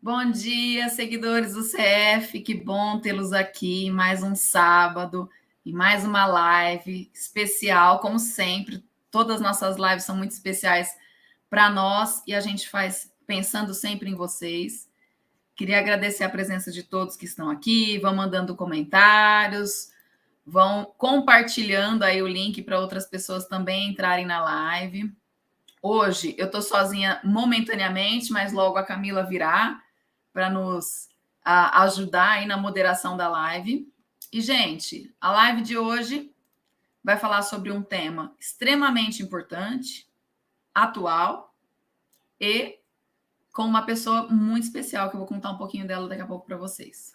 Bom dia, seguidores do CF, que bom tê-los aqui, mais um sábado e mais uma live especial, como sempre. Todas as nossas lives são muito especiais para nós e a gente faz pensando sempre em vocês. Queria agradecer a presença de todos que estão aqui, vão mandando comentários, vão compartilhando aí o link para outras pessoas também entrarem na live. Hoje eu estou sozinha momentaneamente, mas logo a Camila virá para nos ajudar aí na moderação da live. E, gente, a live de hoje vai falar sobre um tema extremamente importante, atual e com uma pessoa muito especial, que eu vou contar um pouquinho dela daqui a pouco para vocês.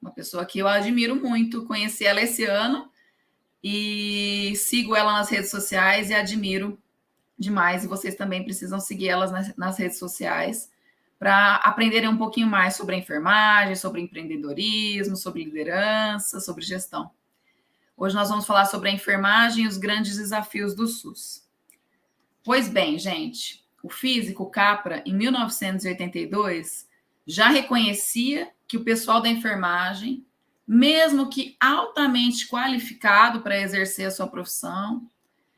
Uma pessoa que eu admiro muito, conheci ela esse ano e sigo ela nas redes sociais e admiro demais. E vocês também precisam seguir elas nas redes sociais para aprenderem um pouquinho mais sobre a enfermagem, sobre empreendedorismo, sobre liderança, sobre gestão. Hoje nós vamos falar sobre a enfermagem e os grandes desafios do SUS. Pois bem, gente, o físico Capra, em 1982, já reconhecia que o pessoal da enfermagem, mesmo que altamente qualificado para exercer a sua profissão,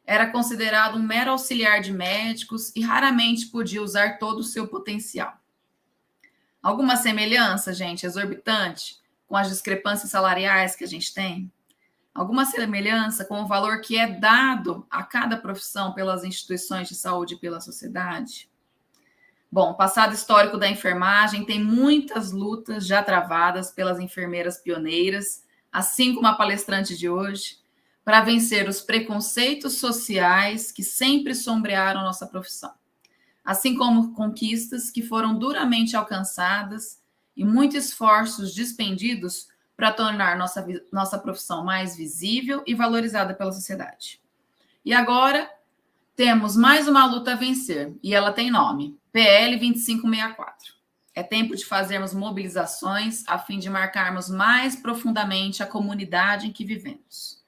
era considerado um mero auxiliar de médicos e raramente podia usar todo o seu potencial. Alguma semelhança, gente, exorbitante com as discrepâncias salariais que a gente tem? Alguma semelhança com o valor que é dado a cada profissão pelas instituições de saúde e pela sociedade? Bom, o passado histórico da enfermagem tem muitas lutas já travadas pelas enfermeiras pioneiras, assim como a palestrante de hoje, para vencer os preconceitos sociais que sempre sombrearam nossa profissão, assim como conquistas que foram duramente alcançadas e muitos esforços despendidos para tornar nossa profissão mais visível e valorizada pela sociedade. E agora temos mais uma luta a vencer, e ela tem nome: PL 2564. É tempo de fazermos mobilizações a fim de marcarmos mais profundamente a comunidade em que vivemos.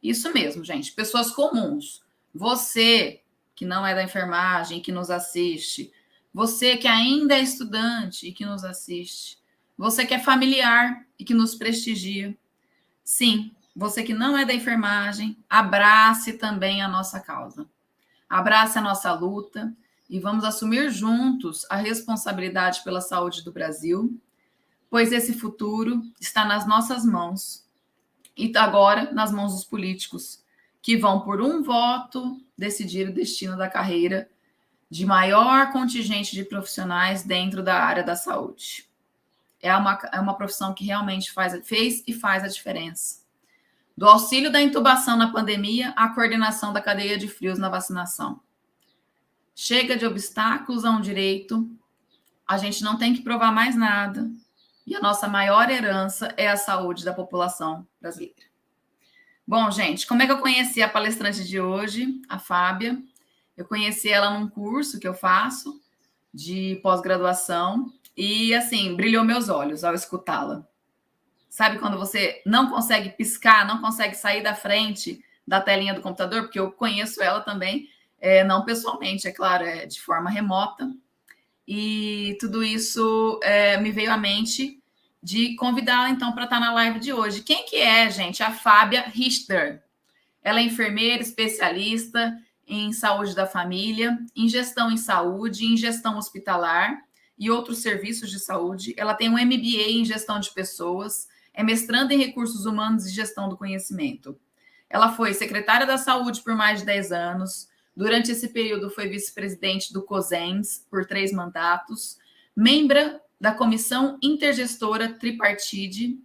Isso mesmo, gente, pessoas comuns. Você que não é da enfermagem, que nos assiste, você que ainda é estudante e que nos assiste, você que é familiar e que nos prestigia. Sim, você que não é da enfermagem, abrace também a nossa causa. Abrace a nossa luta e vamos assumir juntos a responsabilidade pela saúde do Brasil, pois esse futuro está nas nossas mãos e agora nas mãos dos políticos, que vão, por um voto, decidir o destino da carreira de maior contingente de profissionais dentro da área da saúde. É uma profissão que realmente fez e faz a diferença. Do auxílio da intubação na pandemia à coordenação da cadeia de frios na vacinação. Chega de obstáculos a um direito, a gente não tem que provar mais nada, e a nossa maior herança é a saúde da população brasileira. Bom, gente, como é que eu conheci a palestrante de hoje, a Fábia? Eu conheci ela num curso que eu faço de pós-graduação e, assim, brilhou meus olhos ao escutá-la. Sabe quando você não consegue piscar, não consegue sair da frente da telinha do computador? Porque eu conheço ela também, não pessoalmente, é claro, de forma remota. E tudo isso me veio à mente de convidá-la, então, para estar na live de hoje. Quem que é, gente? A Fábia Richter. Ela é enfermeira, especialista em saúde da família, em gestão em saúde, em gestão hospitalar e outros serviços de saúde. Ela tem um MBA em gestão de pessoas, é mestranda em recursos humanos e gestão do conhecimento. Ela foi secretária da saúde por mais de 10 anos. Durante esse período, foi vice-presidente do COSENS por 3 mandatos, membro da Comissão Intergestora Tripartite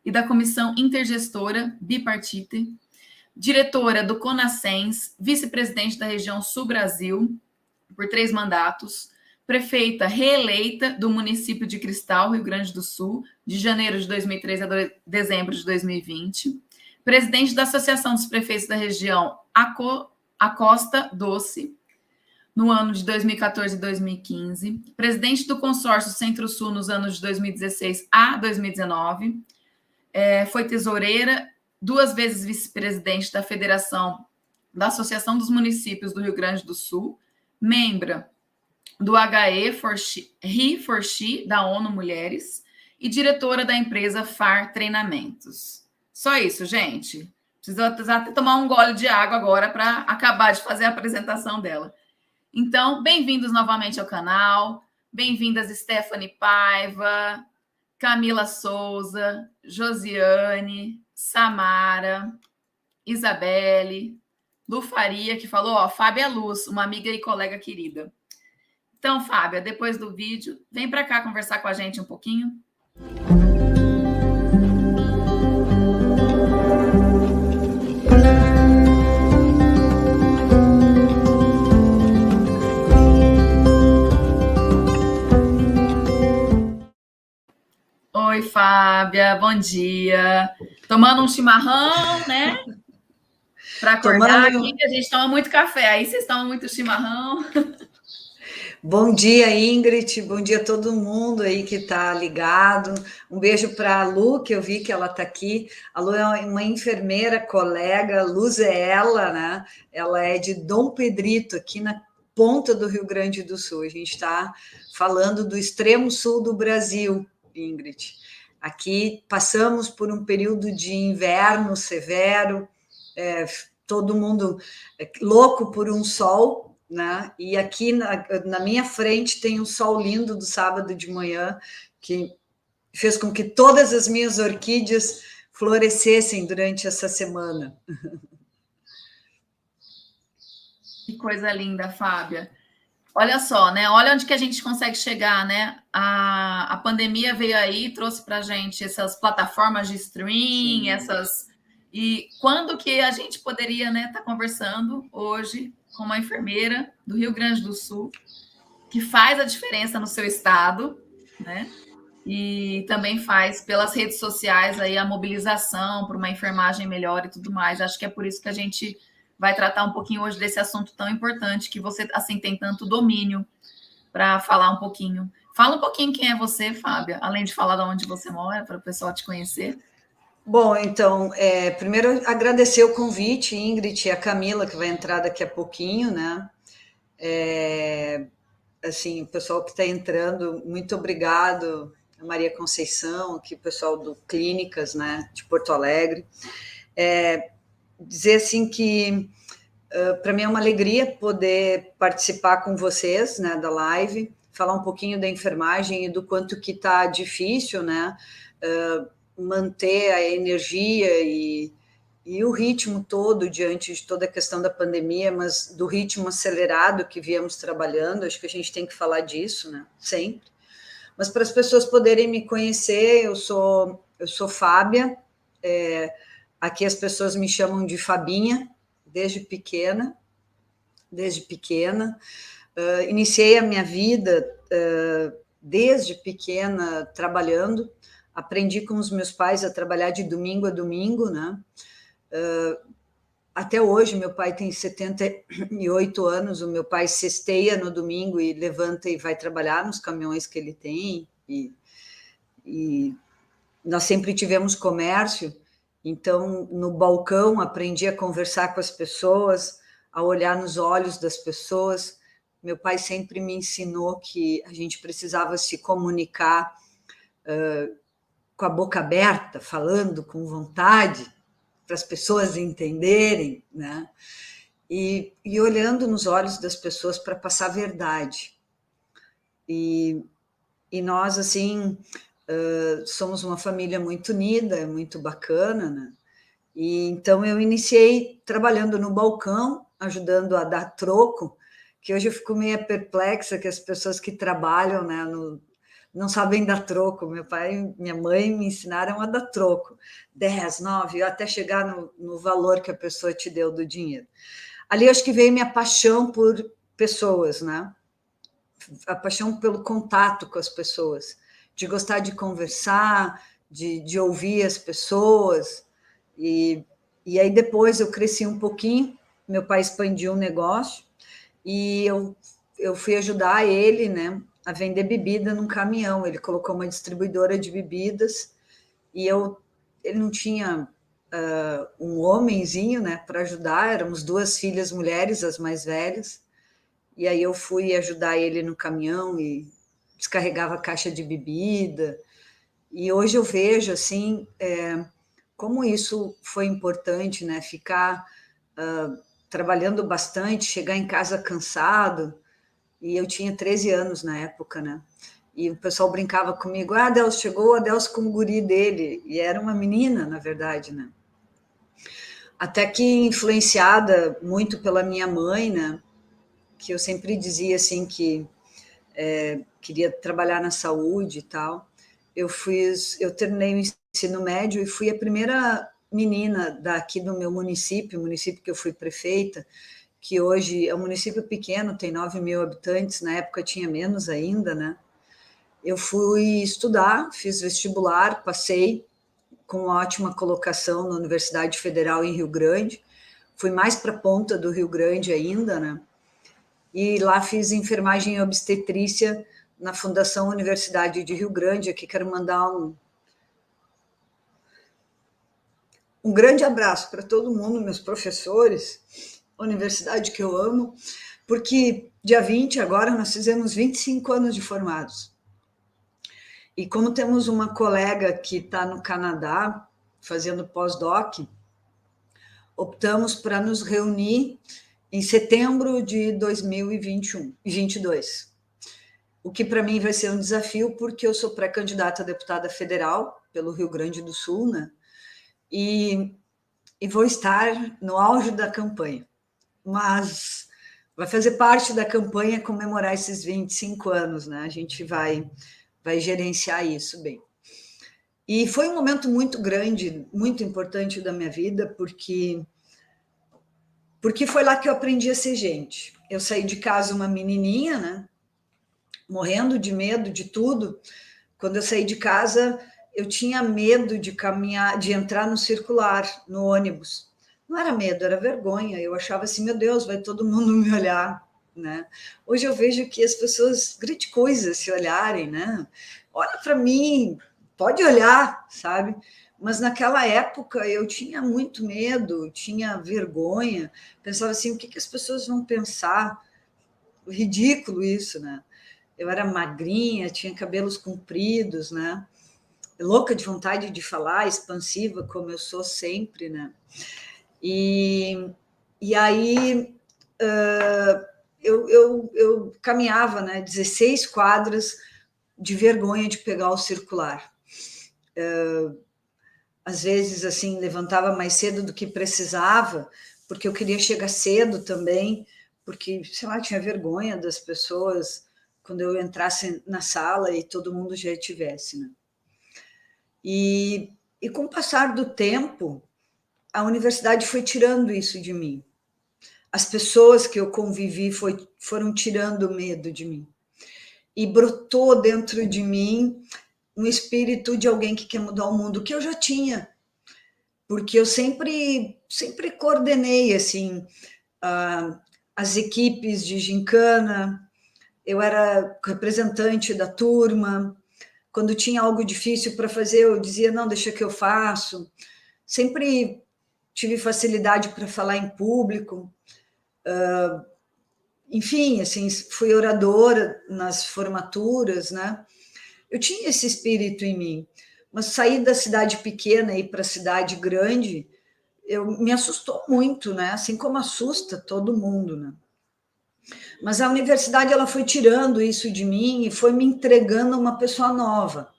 e da Comissão Intergestora Bipartite, diretora do CONASCENS, vice-presidente da região Sul-Brasil por 3 mandatos, prefeita reeleita do município de Cristal, Rio Grande do Sul, de janeiro de 2013 a dezembro de 2020, presidente da Associação dos Prefeitos da região Acosta Doce, no ano de 2014 e 2015, presidente do consórcio Centro-Sul nos anos de 2016 a 2019, foi tesoureira, 2 vezes vice-presidente da Federação da Associação dos Municípios do Rio Grande do Sul, membro do He4She, da ONU Mulheres, e diretora da empresa FAR Treinamentos. Só isso, gente. Precisa até tomar um gole de água agora para acabar de fazer a apresentação dela. Então, bem-vindos novamente ao canal. Bem-vindas Stephanie Paiva, Camila Souza, Josiane, Samara, Isabelle, Lu Faria, que falou, ó, Fábia Luz, uma amiga e colega querida. Então, Fábia, depois do vídeo, vem para cá conversar com a gente um pouquinho. Oi, Fábia, bom dia. Tomando um chimarrão, né? Para acordar aqui, a gente toma muito café. Aí vocês tomam muito chimarrão. Bom dia, Ingrid. Bom dia a todo mundo aí que está ligado. Um beijo para a Lu, que eu vi que ela está aqui. A Lu é uma enfermeira, colega. Luz é ela, né? Ela é de Dom Pedrito, aqui na ponta do Rio Grande do Sul. A gente está falando do extremo sul do Brasil, Ingrid. Aqui passamos por um período de inverno severo, todo mundo louco por um sol, né? E aqui na minha frente tem um sol lindo do sábado de manhã, que fez com que todas as minhas orquídeas florescessem durante essa semana. Que coisa linda, Fábia. Olha só, né? Olha onde que a gente consegue chegar, né? A pandemia veio aí, trouxe para a gente essas plataformas de streaming, sim, essas... E quando que a gente poderia, né, estar conversando hoje com uma enfermeira do Rio Grande do Sul, que faz a diferença no seu estado, né? E também faz pelas redes sociais aí a mobilização para uma enfermagem melhor e tudo mais. Acho que é por isso que a gente vai tratar um pouquinho hoje desse assunto tão importante que você, assim, tem tanto domínio para falar um pouquinho. Fala um pouquinho quem é você, Fábia, além de falar de onde você mora, para o pessoal te conhecer. Bom, então, primeiro agradecer o convite, Ingrid, e a Camila, que vai entrar daqui a pouquinho, né? Assim, o pessoal que está entrando, muito obrigado, a Maria Conceição, aqui o pessoal do Clínicas, né, de Porto Alegre. Dizer assim que para mim é uma alegria poder participar com vocês, né, da live, falar um pouquinho da enfermagem e do quanto que está difícil, né, manter a energia e o ritmo todo diante de toda a questão da pandemia, mas do ritmo acelerado que viemos trabalhando, acho que a gente tem que falar disso, né, sempre. Mas para as pessoas poderem me conhecer, eu sou Fábia, aqui as pessoas me chamam de Fabinha, desde pequena. Iniciei a minha vida desde pequena trabalhando, aprendi com os meus pais a trabalhar de domingo a domingo, né? Até hoje, meu pai tem 78 anos, o meu pai cesteia no domingo e levanta e vai trabalhar nos caminhões que ele tem, e nós sempre tivemos comércio, então no balcão aprendi a conversar com as pessoas, a olhar nos olhos das pessoas. Meu pai sempre me ensinou que a gente precisava se comunicar com a boca aberta, falando com vontade, para as pessoas entenderem, né? E olhando nos olhos das pessoas para passar a verdade. E nós, assim, somos uma família muito unida, muito bacana, né? E então eu iniciei trabalhando no balcão, ajudando a dar troco, que hoje eu fico meio perplexa que as pessoas que trabalham, né, não sabem dar troco. Meu pai e minha mãe me ensinaram a dar troco, 10, 9, até chegar no valor que a pessoa te deu do dinheiro. Ali acho que veio minha paixão por pessoas, né? A paixão pelo contato com as pessoas, de gostar de conversar, de ouvir as pessoas. E aí depois eu cresci um pouquinho, meu pai expandiu o negócio e eu fui ajudar ele, né, a vender bebida num caminhão. Ele colocou uma distribuidora de bebidas e ele não tinha um homenzinho, né, para ajudar. Éramos duas filhas mulheres, as mais velhas, e aí eu fui ajudar ele no caminhão e descarregava a caixa de bebida. E hoje eu vejo, assim, como isso foi importante, né? Ficar trabalhando bastante, chegar em casa cansado, e eu tinha 13 anos na época, né? E o pessoal brincava comigo, ah, Adelso, chegou o Adelso com o guri dele, e era uma menina, na verdade, né? Até que influenciada muito pela minha mãe, né? Que eu sempre dizia, assim, que queria trabalhar na saúde e tal. Eu terminei o ensino médio e fui a primeira menina daqui do meu município, município que eu fui prefeita, que hoje é um município pequeno, tem 9 mil habitantes, na época tinha menos ainda, né? Eu fui estudar, fiz vestibular, passei com ótima colocação na Universidade Federal em Rio Grande, fui mais para a ponta do Rio Grande ainda, né? E lá fiz enfermagem e obstetrícia na Fundação Universidade de Rio Grande. Aqui quero mandar um grande abraço para todo mundo, meus professores, universidade que eu amo, porque dia 20 agora nós fizemos 25 anos de formados. E como temos uma colega que está no Canadá fazendo pós-doc, optamos para nos reunir em setembro de 2021 e 22. O que para mim vai ser um desafio, porque eu sou pré-candidata a deputada federal pelo Rio Grande do Sul, né? E vou estar no auge da campanha. Mas vai fazer parte da campanha comemorar esses 25 anos, né? A gente vai gerenciar isso bem. E foi um momento muito grande, muito importante da minha vida, porque foi lá que eu aprendi a ser gente. Eu saí de casa uma menininha, né? Morrendo de medo de tudo. Quando eu saí de casa, eu tinha medo de caminhar, de entrar no circular, no ônibus. Não era medo, era vergonha. Eu achava assim, meu Deus, vai todo mundo me olhar, né? Hoje eu vejo que as pessoas, grande coisa se olharem, né? Olha para mim, pode olhar, sabe? Mas naquela época eu tinha muito medo, tinha vergonha, pensava assim, o que as pessoas vão pensar? Ridículo isso, né? Eu era magrinha, tinha cabelos compridos, né? Louca de vontade de falar, expansiva, como eu sou sempre, né? E aí eu caminhava, né? 16 quadras de vergonha de pegar o circular. Às vezes, assim, levantava mais cedo do que precisava, porque eu queria chegar cedo também, porque, sei lá, tinha vergonha das pessoas quando eu entrasse na sala e todo mundo já estivesse, né? E com o passar do tempo, a universidade foi tirando isso de mim. As pessoas que eu convivi foram tirando o medo de mim. E brotou dentro de mim um espírito de alguém que quer mudar o mundo, que eu já tinha, porque eu sempre coordenei, assim, as equipes de gincana, eu era representante da turma. Quando tinha algo difícil para fazer, eu dizia, não, deixa que eu faço. Sempre tive facilidade para falar em público. Enfim, assim, fui oradora nas formaturas, né? Eu tinha esse espírito em mim, mas sair da cidade pequena e ir para a cidade grande, me assustou muito, né? Assim como assusta todo mundo, né? Mas a universidade ela foi tirando isso de mim e foi me entregando uma pessoa nova.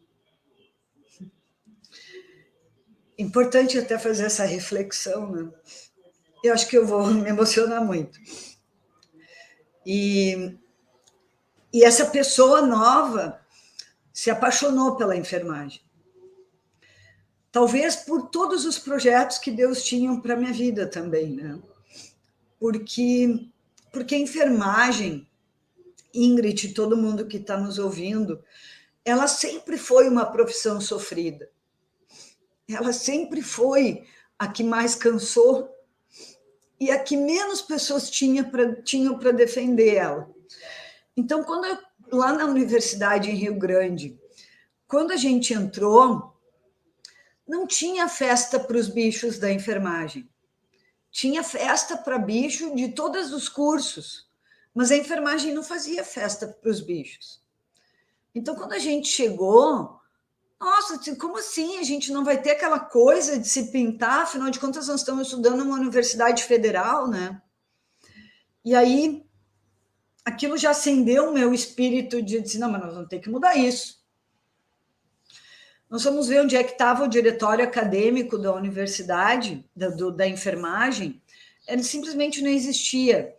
Importante até fazer essa reflexão, né? Eu acho que eu vou me emocionar muito. E essa pessoa nova se apaixonou pela enfermagem. Talvez por todos os projetos que Deus tinha para a minha vida também, né? Porque a enfermagem, Ingrid, todo mundo que está nos ouvindo, ela sempre foi uma profissão sofrida. Ela sempre foi a que mais cansou e a que menos pessoas tinham para defender ela. Então, lá na universidade em Rio Grande, quando a gente entrou, não tinha festa para os bichos da enfermagem. Tinha festa para bicho de todos os cursos. mas a enfermagem não fazia festa para os bichos. Então, quando a gente chegou, nossa, como assim? A gente não vai ter aquela coisa de se pintar? Afinal de contas, nós estamos estudando numa universidade federal, né? E aí, aquilo já acendeu o meu espírito de dizer, não, mas nós vamos ter que mudar isso. Nós vamos ver onde é que estava o diretório acadêmico da universidade, da enfermagem. Ele simplesmente não existia.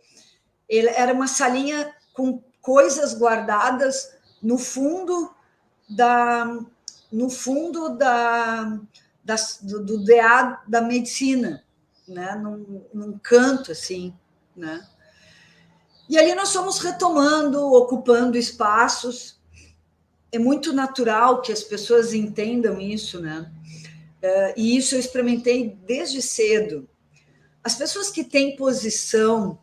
Ele era uma salinha com coisas guardadas no fundo do DA da medicina, né? Num canto assim, né? E ali nós fomos retomando, ocupando espaços. É muito natural que as pessoas entendam isso, né? E isso eu experimentei desde cedo. As pessoas que têm posição,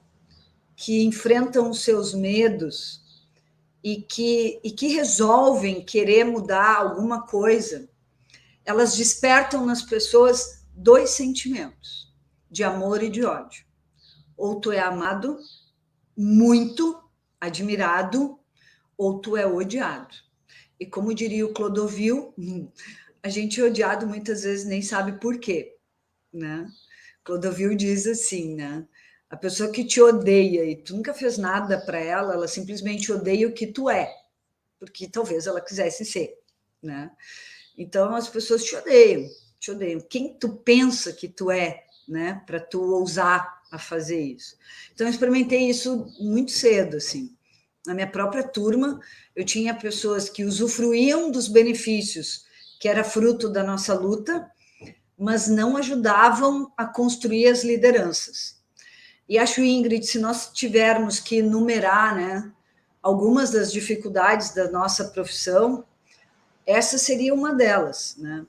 que enfrentam os seus medos e que resolvem querer mudar alguma coisa, elas despertam nas pessoas dois sentimentos, de amor e de ódio. Ou tu é amado, muito admirado, ou tu é odiado. E como diria o Clodovil, a gente é odiado muitas vezes nem sabe por quê, né? Clodovil diz assim, né? A pessoa que te odeia e tu nunca fez nada para ela, ela simplesmente odeia o que tu é, porque talvez ela quisesse ser, né? Então as pessoas te odeiam, te odeiam. Quem tu pensa que tu é, né? Para tu ousar a fazer isso. Então eu experimentei isso muito cedo, assim. Na minha própria turma, eu tinha pessoas que usufruíam dos benefícios que era fruto da nossa luta, mas não ajudavam a construir as lideranças. E acho, Ingrid, se nós tivermos que enumerar, né, algumas das dificuldades da nossa profissão, essa seria uma delas, né?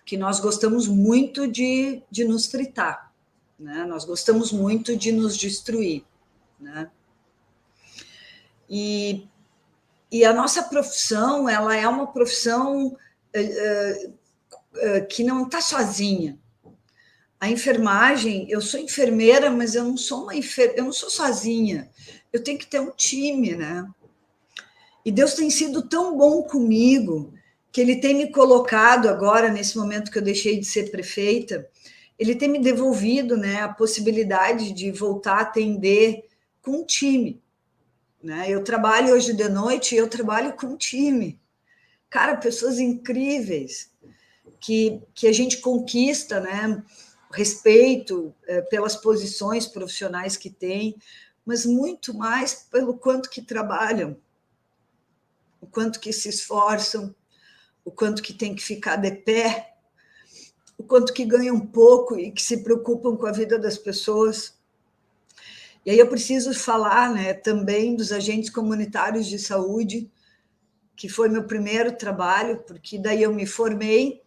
Que nós gostamos muito de nos fritar, né? Nós gostamos muito de nos destruir, né? E a nossa profissão, ela é uma profissão que não está sozinha. A enfermagem, eu sou enfermeira, mas eu não sou eu não sou sozinha. Eu tenho que ter um time, né? E Deus tem sido tão bom comigo que Ele tem me colocado agora, nesse momento que eu deixei de ser prefeita, Ele tem me devolvido, né, a possibilidade de voltar a atender com um time, né? Eu trabalho hoje de noite e eu trabalho com um time. Cara, pessoas incríveis que a gente conquista, né? Respeito pelas posições profissionais que têm, mas muito mais pelo quanto que trabalham, o quanto que se esforçam, o quanto que tem que ficar de pé, o quanto que ganham pouco e que se preocupam com a vida das pessoas. E aí eu preciso falar, né, também dos agentes comunitários de saúde, que foi meu primeiro trabalho, porque daí eu me formei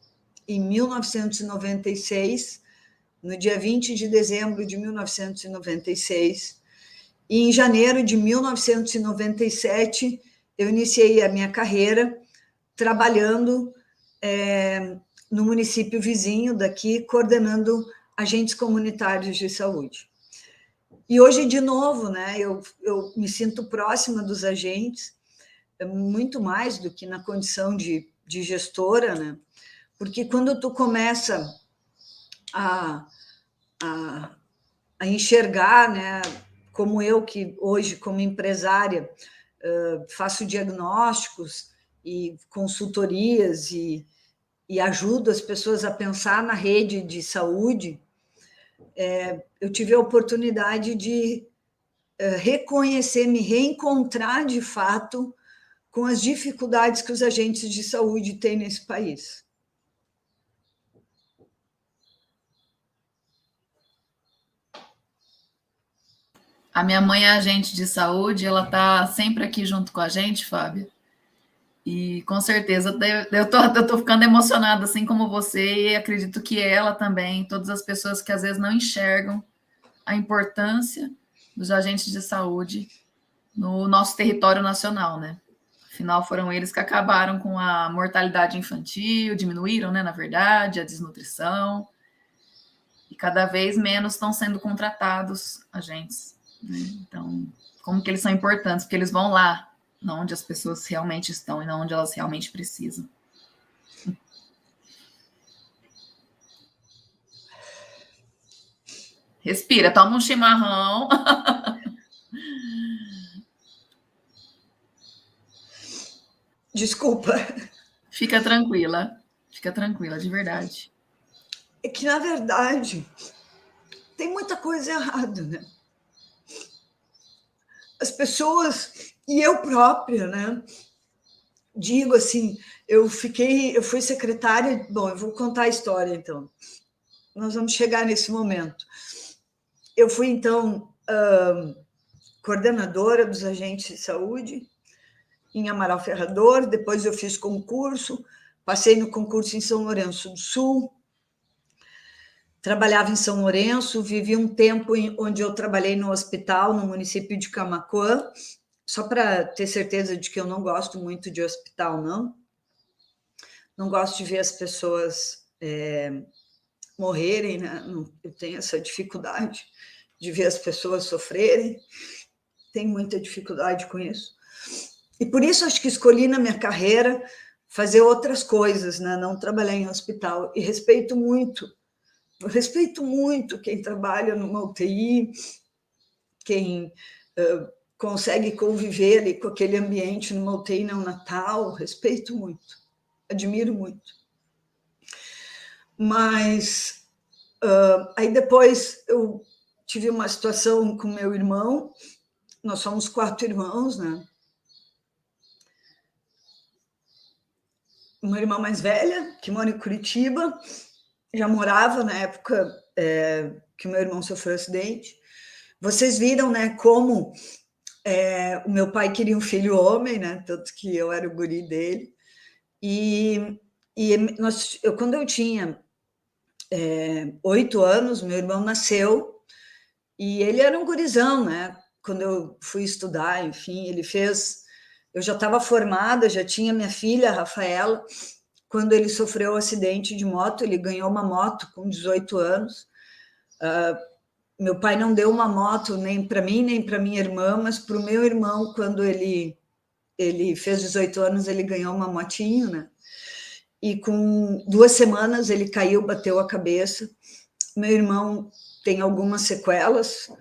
em 1996, no dia 20 de dezembro de 1996, e em janeiro de 1997 eu iniciei a minha carreira trabalhando no município vizinho daqui, coordenando agentes comunitários de saúde. E hoje, de novo, né, eu me sinto próxima dos agentes, muito mais do que na condição de gestora, né? Porque quando tu começa a enxergar, né, como eu que hoje, como empresária, faço diagnósticos e consultorias e ajudo as pessoas a pensar na rede de saúde, eu tive a oportunidade de reconhecer, me reencontrar de fato com as dificuldades que os agentes de saúde têm nesse país. A minha mãe é agente de saúde, ela está sempre aqui junto com a gente, Fábio. E com certeza eu tô ficando emocionada, assim como você, e acredito que ela também, todas as pessoas que às vezes não enxergam a importância dos agentes de saúde no nosso território nacional, né? Afinal, foram eles que acabaram com a mortalidade infantil, diminuíram, né, na verdade, a desnutrição, e cada vez menos estão sendo contratados agentes. né? Então, como que eles são importantes? Porque eles vão lá, onde as pessoas realmente estão e não onde elas realmente precisam. Respira, toma um chimarrão. Desculpa. Fica tranquila, de verdade. É que, na verdade, tem muita coisa errada, né? As pessoas, e eu própria, né? Digo assim, eu fui secretária. Bom, eu vou contar a história, então. Nós vamos chegar nesse momento. Eu fui, então, coordenadora dos agentes de saúde em Amaral Ferrador, depois eu fiz concurso, passei no concurso em São Lourenço do Sul, trabalhava em São Lourenço, vivi um tempo onde eu trabalhei no hospital, no município de Camaquã, só para ter certeza de que eu não gosto muito de hospital, não gosto de ver as pessoas morrerem, né? Eu tenho essa dificuldade de ver as pessoas sofrerem, tenho muita dificuldade com isso. E por isso acho que escolhi na minha carreira fazer outras coisas, né? Não trabalhar em hospital. E respeito muito quem trabalha numa UTI, quem consegue conviver ali com aquele ambiente numa UTI neonatal, respeito muito, admiro muito. Mas aí depois eu tive uma situação com meu irmão, nós somos 4 irmãos, né? Uma irmã mais velha, que mora em Curitiba, já morava na época que o meu irmão sofreu acidente. Vocês viram, né, como o meu pai queria um filho homem, né? Tanto que eu era o guri dele. Quando eu tinha 8 anos, meu irmão nasceu e ele era um gurizão, né? Quando eu fui estudar, enfim, ele fez. Eu já estava formada, já tinha minha filha, a Rafaela. Quando ele sofreu um acidente de moto, ele ganhou uma moto com 18 anos. Meu pai não deu uma moto nem para mim, nem para minha irmã, mas para o meu irmão, quando ele fez 18 anos, ele ganhou uma motinho, né? E com 2 semanas ele caiu, bateu a cabeça. Meu irmão tem algumas sequelas,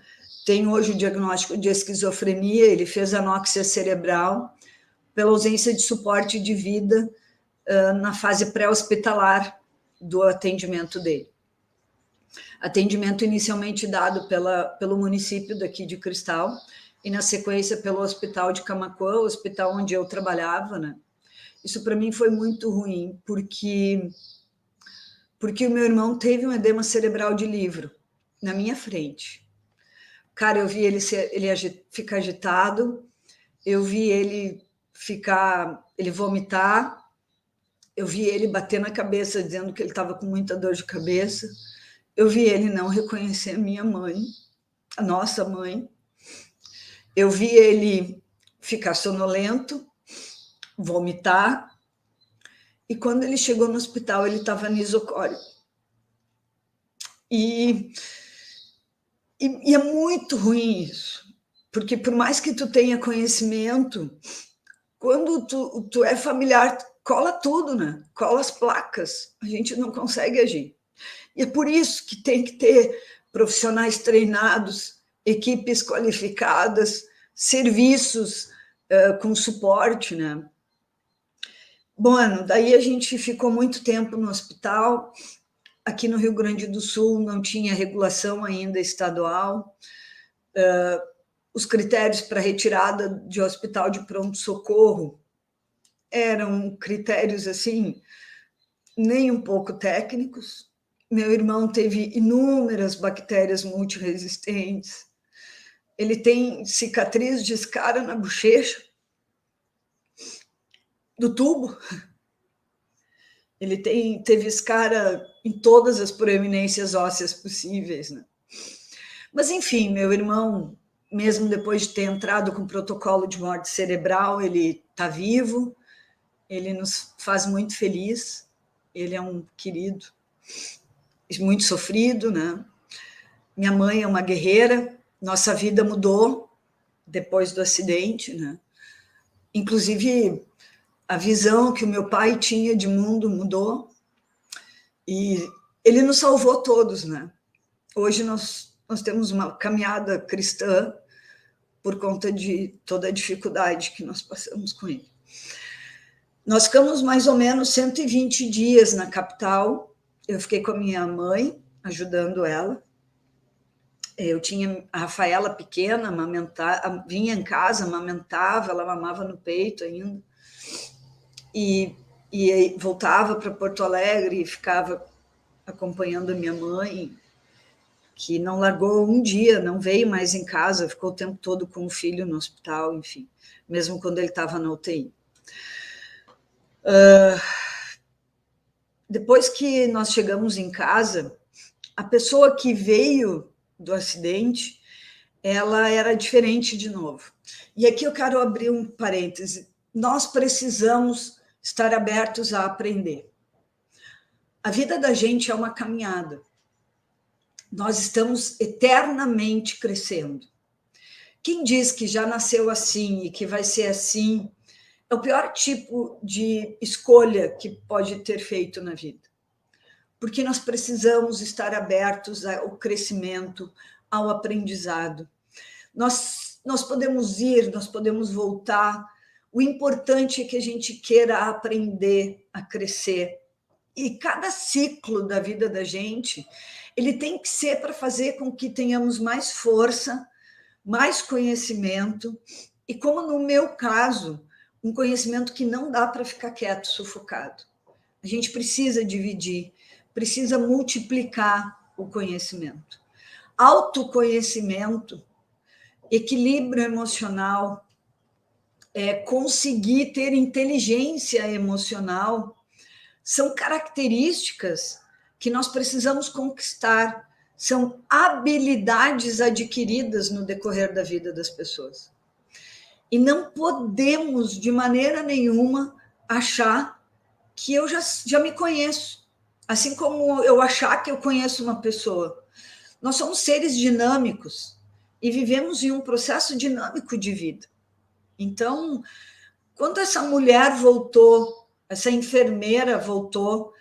tem hoje o diagnóstico de esquizofrenia, ele fez anóxia cerebral pela ausência de suporte de vida na fase pré-hospitalar do atendimento dele. Atendimento inicialmente dado pelo município daqui de Cristal e, na sequência, pelo Hospital de Camaquã, o hospital onde eu trabalhava, né? Isso para mim foi muito ruim, porque o meu irmão teve um edema cerebral de livro na minha frente. Cara, eu vi ele ficar agitado, eu vi ele vomitar, eu vi ele bater na cabeça dizendo que ele estava com muita dor de cabeça, eu vi ele não reconhecer a minha mãe, a nossa mãe, eu vi ele ficar sonolento, vomitar, e quando ele chegou no hospital, ele estava anisocórico. E é muito ruim isso, porque por mais que tu tenha conhecimento, quando tu é familiar, cola tudo, né? Cola as placas, a gente não consegue agir. E é por isso que tem que ter profissionais treinados, equipes qualificadas, serviços com suporte, né? Bom, daí a gente ficou muito tempo no hospital. Aqui no Rio Grande do Sul não tinha regulação ainda estadual. Os critérios para retirada de hospital de pronto-socorro eram critérios assim, nem um pouco técnicos. Meu irmão teve inúmeras bactérias multiresistentes. Ele tem cicatriz de escara na bochecha do tubo. Ele teve escara em todas as proeminências ósseas possíveis, né? Mas, enfim, meu irmão, mesmo depois de ter entrado com protocolo de morte cerebral, ele está vivo, ele nos faz muito feliz, ele é um querido, muito sofrido, né? Minha mãe é uma guerreira, Nossa vida mudou depois do acidente, né? Inclusive, a visão que o meu pai tinha de mundo mudou e ele nos salvou todos, né? Hoje nós temos uma caminhada cristã por conta de toda a dificuldade que nós passamos com ele. Nós ficamos mais ou menos 120 dias na capital. Eu fiquei com a minha mãe, ajudando ela. Eu tinha a Rafaela pequena, vinha em casa, amamentava, ela mamava no peito ainda. E voltava para Porto Alegre e ficava acompanhando a minha mãe, que não largou um dia, não veio mais em casa, ficou o tempo todo com o filho no hospital, enfim, mesmo quando ele estava na UTI. Depois que nós chegamos em casa, a pessoa que veio do acidente, ela era diferente de novo. E aqui eu quero abrir um parêntese. Nós precisamos estar abertos a aprender. A vida da gente é uma caminhada. Nós estamos eternamente crescendo. Quem diz que já nasceu assim e que vai ser assim, é o pior tipo de escolha que pode ter feito na vida. Porque nós precisamos estar abertos ao crescimento, ao aprendizado. Nós podemos ir, nós podemos voltar. O importante é que a gente queira aprender a crescer. E cada ciclo da vida da gente, ele tem que ser para fazer com que tenhamos mais força, mais conhecimento, e como no meu caso, um conhecimento que não dá para ficar quieto, sufocado. A gente precisa dividir, precisa multiplicar o conhecimento. Autoconhecimento, equilíbrio emocional, conseguir ter inteligência emocional, são características que nós precisamos conquistar, são habilidades adquiridas no decorrer da vida das pessoas. E não podemos, de maneira nenhuma, achar que eu já me conheço, assim como eu achar que eu conheço uma pessoa. Nós somos seres dinâmicos e vivemos em um processo dinâmico de vida. Então, quando essa mulher voltou, essa enfermeira voltou,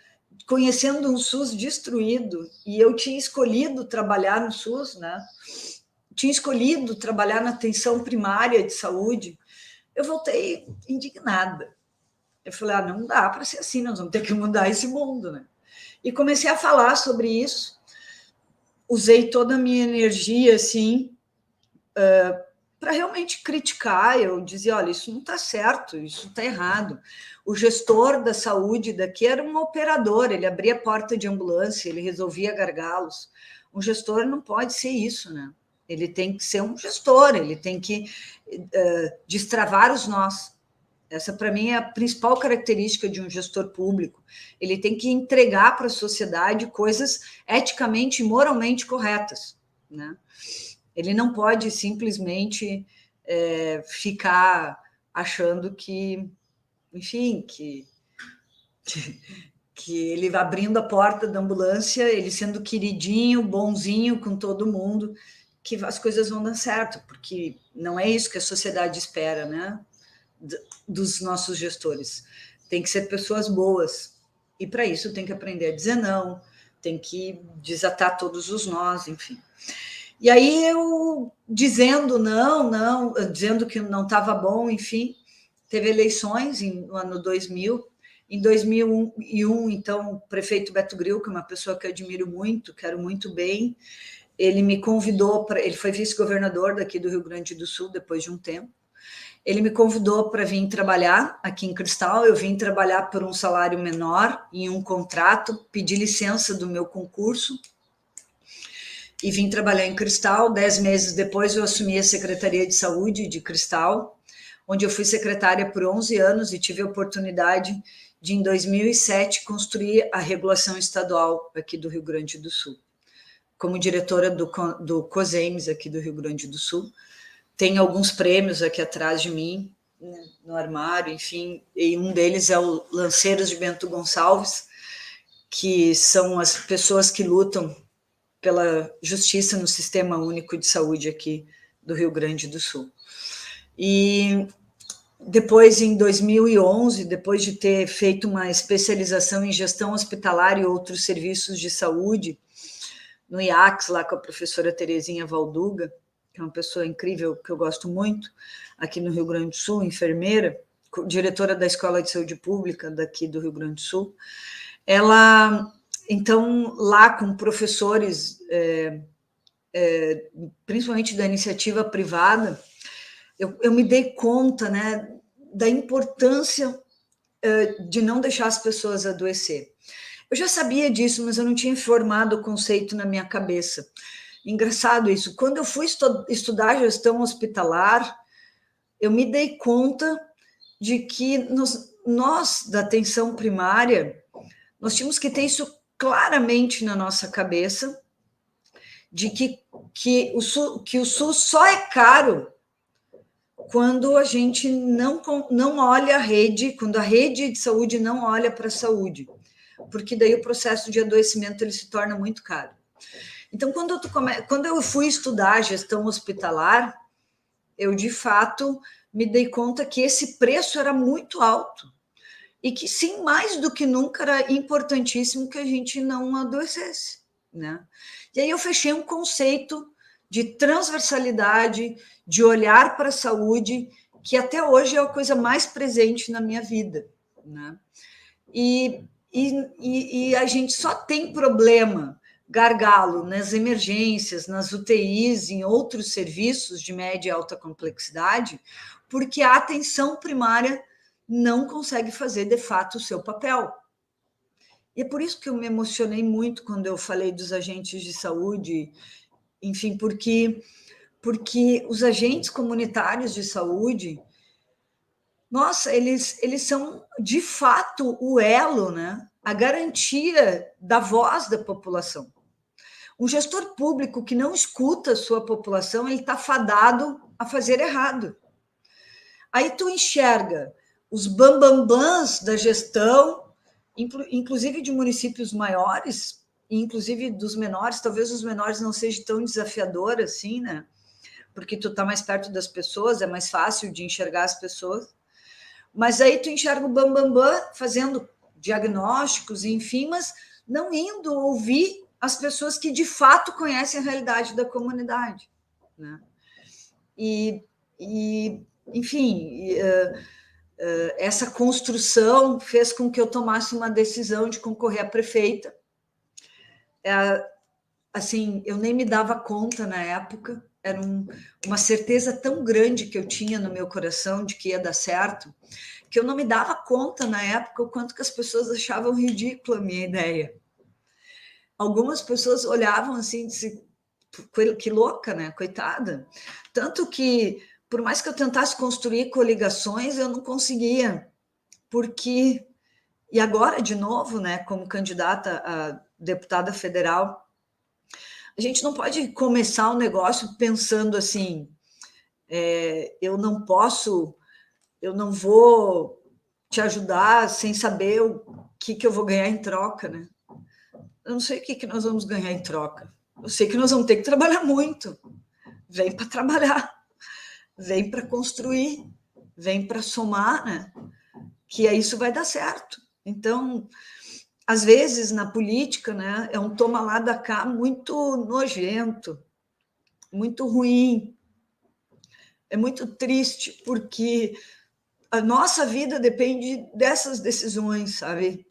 conhecendo um SUS destruído, e eu tinha escolhido trabalhar no SUS, né? Tinha escolhido trabalhar na atenção primária de saúde, eu voltei indignada. Eu falei, não dá para ser assim, nós vamos ter que mudar esse mundo, né? E comecei a falar sobre isso, usei toda a minha energia, assim, para realmente criticar. Eu dizia, olha, isso não está certo, isso está errado. O gestor da saúde daqui era um operador, ele abria a porta de ambulância, ele resolvia gargalos. Um gestor não pode ser isso, né? Ele tem que ser um gestor, ele tem que destravar os nós. Essa, para mim, é a principal característica de um gestor público. Ele tem que entregar para a sociedade coisas eticamente e moralmente corretas, né? Ele não pode simplesmente ficar achando que, enfim, que ele abrindo a porta da ambulância, ele sendo queridinho, bonzinho com todo mundo, que as coisas vão dar certo, porque não é isso que a sociedade espera, né? Dos nossos gestores. Tem que ser pessoas boas. E para isso tem que aprender a dizer não, tem que desatar todos os nós, enfim. E aí eu dizendo não, dizendo que não estava bom, enfim, teve eleições no ano 2000. Em 2001, então, o prefeito Beto Gril, que é uma pessoa que eu admiro muito, quero muito bem, ele me convidou ele foi vice-governador daqui do Rio Grande do Sul depois de um tempo. Ele me convidou para vir trabalhar aqui em Cristal. Eu vim trabalhar por um salário menor, em um contrato, pedi licença do meu concurso e vim trabalhar em Cristal. 10 meses depois, eu assumi a Secretaria de Saúde de Cristal, onde eu fui secretária por 11 anos e tive a oportunidade de, em 2007, construir a regulação estadual aqui do Rio Grande do Sul, como diretora do COSEMES aqui do Rio Grande do Sul. Tem alguns prêmios aqui atrás de mim, no armário, enfim, e um deles é o Lanceiros de Bento Gonçalves, que são as pessoas que lutam pela justiça no Sistema Único de Saúde aqui do Rio Grande do Sul. E depois, em 2011, depois de ter feito uma especialização em gestão hospitalar e outros serviços de saúde, no IACS, lá com a professora Terezinha Valduga, que é uma pessoa incrível, que eu gosto muito, aqui no Rio Grande do Sul, enfermeira, diretora da Escola de Saúde Pública daqui do Rio Grande do Sul. Ela, então, lá com professores, principalmente da iniciativa privada, eu me dei conta, né, da importância de não deixar as pessoas adoecer. Eu já sabia disso, mas eu não tinha formado o conceito na minha cabeça. Engraçado isso. Quando eu fui estudar gestão hospitalar, eu me dei conta de que nós da atenção primária, nós tínhamos que ter isso claramente na nossa cabeça, de que o SUS só é caro quando a gente não olha a rede, quando a rede de saúde não olha para a saúde, porque daí o processo de adoecimento ele se torna muito caro. Então, quando eu fui estudar gestão hospitalar, eu, de fato, me dei conta que esse preço era muito alto e que, sim, mais do que nunca, era importantíssimo que a gente não adoecesse, né? E aí eu fechei um conceito de transversalidade, de olhar para a saúde, que até hoje é a coisa mais presente na minha vida, né? E a gente só tem problema, gargalo, nas emergências, nas UTIs, em outros serviços de média e alta complexidade, porque a atenção primária não consegue fazer, de fato, o seu papel. E é por isso que eu me emocionei muito quando eu falei dos agentes de saúde, enfim, porque os agentes comunitários de saúde, nossa, eles são, de fato, o elo, né? A garantia da voz da população. Um gestor público que não escuta a sua população, ele está fadado a fazer errado. Aí tu enxerga os bambambãs da gestão, inclusive de municípios maiores, inclusive dos menores, talvez os menores não seja tão desafiador assim, né? Porque tu está mais perto das pessoas, é mais fácil de enxergar as pessoas. Mas aí tu enxerga o bambambam fazendo diagnósticos, enfim, mas não indo ouvir as pessoas que de fato conhecem a realidade da comunidade, né? Enfim, essa construção fez com que eu tomasse uma decisão de concorrer a prefeita. Assim, eu nem me dava conta na época, era uma certeza tão grande que eu tinha no meu coração de que ia dar certo, que eu não me dava conta na época o quanto que as pessoas achavam ridícula a minha ideia. Algumas pessoas olhavam assim e diziam, que louca, né? Coitada. Tanto que, por mais que eu tentasse construir coligações, eu não conseguia, porque... E agora, de novo, né, como candidata a deputada federal, a gente não pode começar um negócio pensando assim, eu não vou te ajudar sem saber o que eu vou ganhar em troca, né? Eu não sei o que nós vamos ganhar em troca. Eu sei que nós vamos ter que trabalhar muito. Vem para trabalhar, vem para construir, vem para somar, né? Que isso vai dar certo. Então, às vezes, na política, né, é um toma lá da cá muito nojento, muito ruim. É muito triste, porque a nossa vida depende dessas decisões, sabe?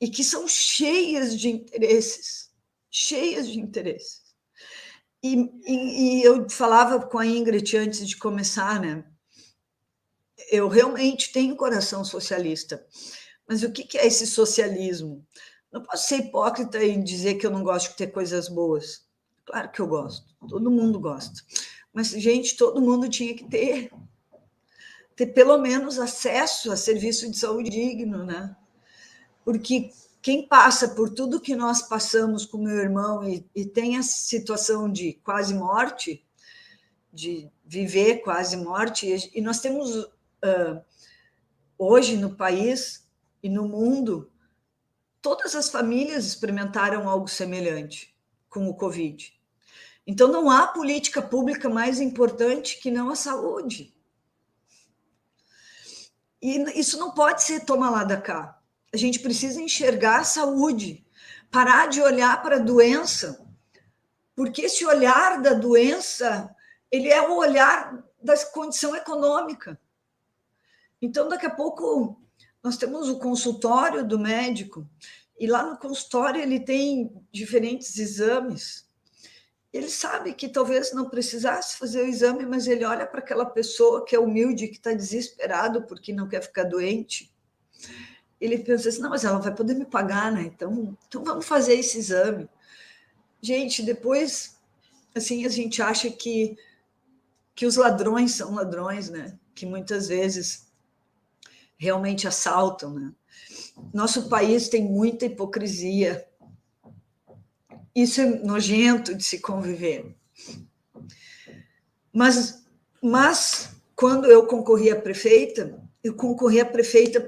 E que são cheias de interesses, cheias de interesses. E eu falava com a Ingrid antes de começar, né? Eu realmente tenho coração socialista, mas o que é esse socialismo? Não posso ser hipócrita e dizer que eu não gosto de ter coisas boas. Claro que eu gosto, todo mundo gosta. Mas, gente, todo mundo tinha que ter pelo menos acesso a serviço de saúde digno, né? Porque quem passa por tudo que nós passamos com meu irmão e tem a situação de quase morte, de viver quase morte, e nós temos hoje no país e no mundo, todas as famílias experimentaram algo semelhante. com o Covid. Então, não há política pública mais importante que não a saúde. E isso não pode ser toma lá da cá. A gente precisa enxergar a saúde, parar de olhar para a doença, porque esse olhar da doença, ele é o olhar da condição econômica. Então, daqui a pouco, nós temos o consultório do médico, e lá no consultório ele tem diferentes exames. Ele sabe que talvez não precisasse fazer o exame, mas ele olha para aquela pessoa que é humilde, que está desesperado porque não quer ficar doente. Ele pensa assim, não, mas ela vai poder me pagar, né? Então vamos fazer esse exame. Gente, depois, assim, a gente acha que os ladrões são ladrões, né? Que muitas vezes realmente assaltam, né? Nosso país tem muita hipocrisia. Isso é nojento de se conviver. Mas quando eu concorri a prefeita,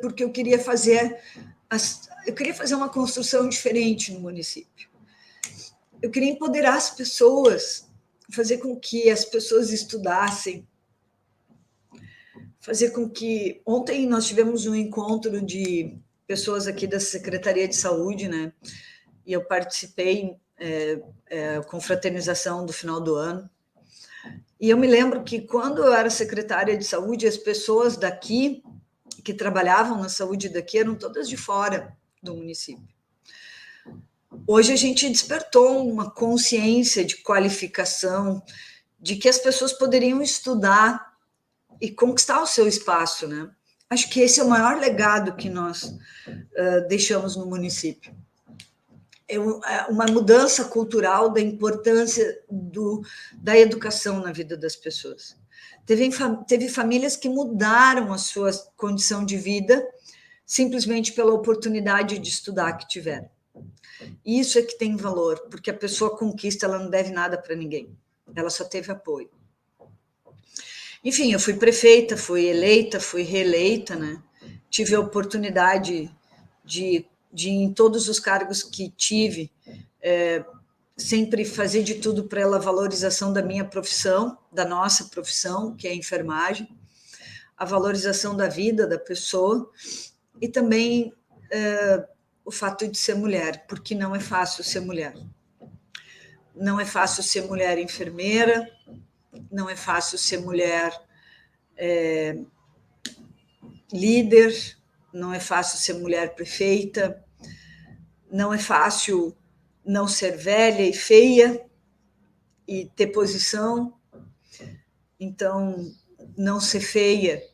porque eu queria fazer uma construção diferente no município. Eu queria empoderar as pessoas, fazer com que as pessoas estudassem, fazer com que... Ontem nós tivemos um encontro de pessoas aqui da Secretaria de Saúde, né? E eu participei com fraternização do final do ano. E eu me lembro que quando eu era secretária de saúde, as pessoas daqui, que trabalhavam na saúde daqui, eram todas de fora do município. Hoje a gente despertou uma consciência de qualificação, de que as pessoas poderiam estudar e conquistar o seu espaço, né? Acho que esse é o maior legado que nós deixamos no município. É uma mudança cultural da importância da educação na vida das pessoas. Teve famílias que mudaram a sua condição de vida simplesmente pela oportunidade de estudar que tiveram. Isso é que tem valor, porque a pessoa conquista, ela não deve nada para ninguém, ela só teve apoio. Enfim, eu fui prefeita, fui eleita, fui reeleita, né? Tive a oportunidade de em todos os cargos que tive, sempre fazer de tudo para a valorização da minha profissão, da nossa profissão, que é a enfermagem, a valorização da vida da pessoa e também o fato de ser mulher, porque não é fácil ser mulher. Não é fácil ser mulher enfermeira, não é fácil ser mulher líder, não é fácil ser mulher prefeita, não é fácil não ser velha e feia e ter posição. Então, não ser feia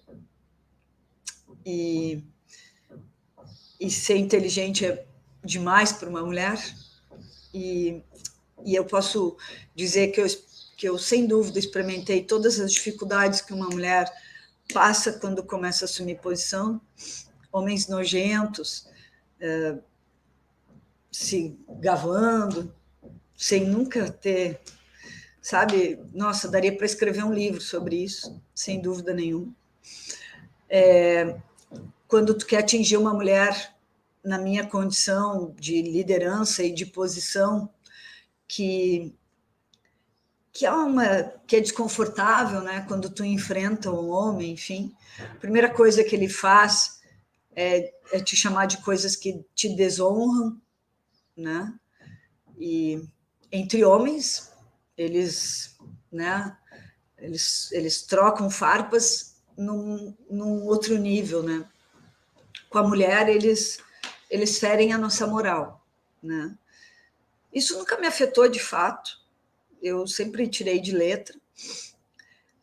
e ser inteligente é demais para uma mulher. E eu posso dizer que eu, sem dúvida, experimentei todas as dificuldades que uma mulher passa quando começa a assumir posição. Homens nojentos, se gavando, sem nunca ter, sabe? Nossa, daria para escrever um livro sobre isso, sem dúvida nenhuma. Quando tu quer atingir uma mulher na minha condição de liderança e de posição, que é desconfortável, né? Quando tu enfrenta um homem, enfim, a primeira coisa que ele faz é te chamar de coisas que te desonram, né? E entre homens, eles trocam farpas num outro nível, né? Com a mulher, eles ferem a nossa moral, né? Isso nunca me afetou de fato, eu sempre tirei de letra.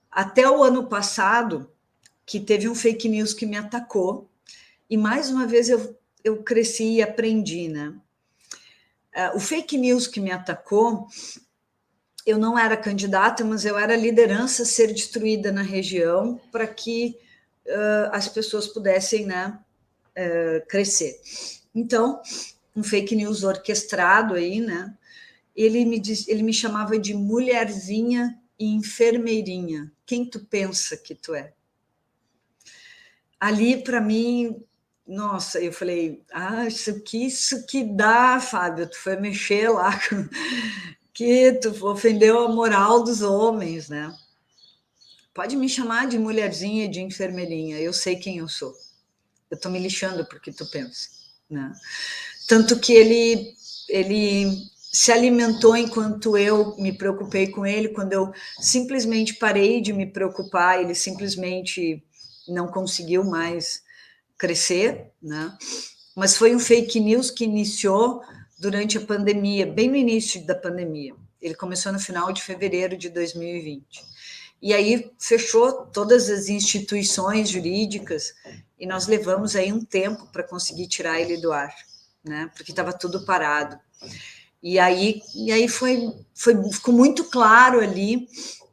Até o ano passado, que teve um fake news que me atacou, e mais uma vez eu cresci e aprendi, né? O fake news que me atacou, eu não era candidata, mas eu era liderança a ser destruída na região para que as pessoas pudessem, né, crescer. Então, um fake news orquestrado aí, né? Ele me chamava de mulherzinha e enfermeirinha. Quem tu pensa que tu é? Ali, para mim, nossa, eu falei, isso que dá, Fábio, tu foi mexer lá, que tu ofendeu a moral dos homens, né? Pode me chamar de mulherzinha, de enfermeirinha, eu sei quem eu sou. Eu tô me lixando porque tu pensa, né? Tanto que ele se alimentou enquanto eu me preocupei com ele. Quando eu simplesmente parei de me preocupar, ele simplesmente não conseguiu mais crescer, né? Mas foi um fake news que iniciou durante a pandemia, bem no início da pandemia. Ele começou no final de fevereiro de 2020. E aí fechou todas as instituições jurídicas e nós levamos aí um tempo para conseguir tirar ele do ar, né? Porque estava tudo parado. E aí ficou muito claro ali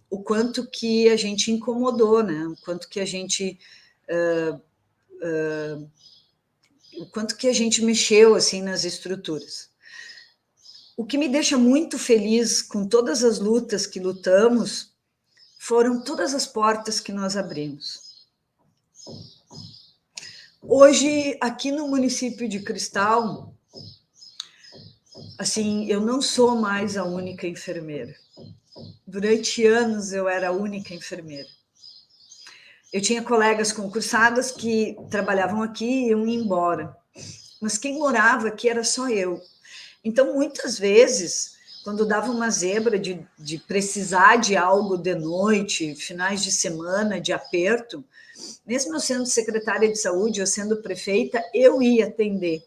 o quanto que a gente incomodou, né? O quanto que a gente mexeu assim nas estruturas. O que me deixa muito feliz com todas as lutas que lutamos foram todas as portas que nós abrimos. Hoje, aqui no município de Cristal, assim, eu não sou mais a única enfermeira. Durante anos eu era a única enfermeira. Eu tinha colegas concursadas que trabalhavam aqui e iam embora. Mas quem morava aqui era só eu. Então, muitas vezes, quando dava uma zebra de precisar de algo de noite, finais de semana, de aperto, mesmo eu sendo secretária de saúde ou sendo prefeita, eu ia atender.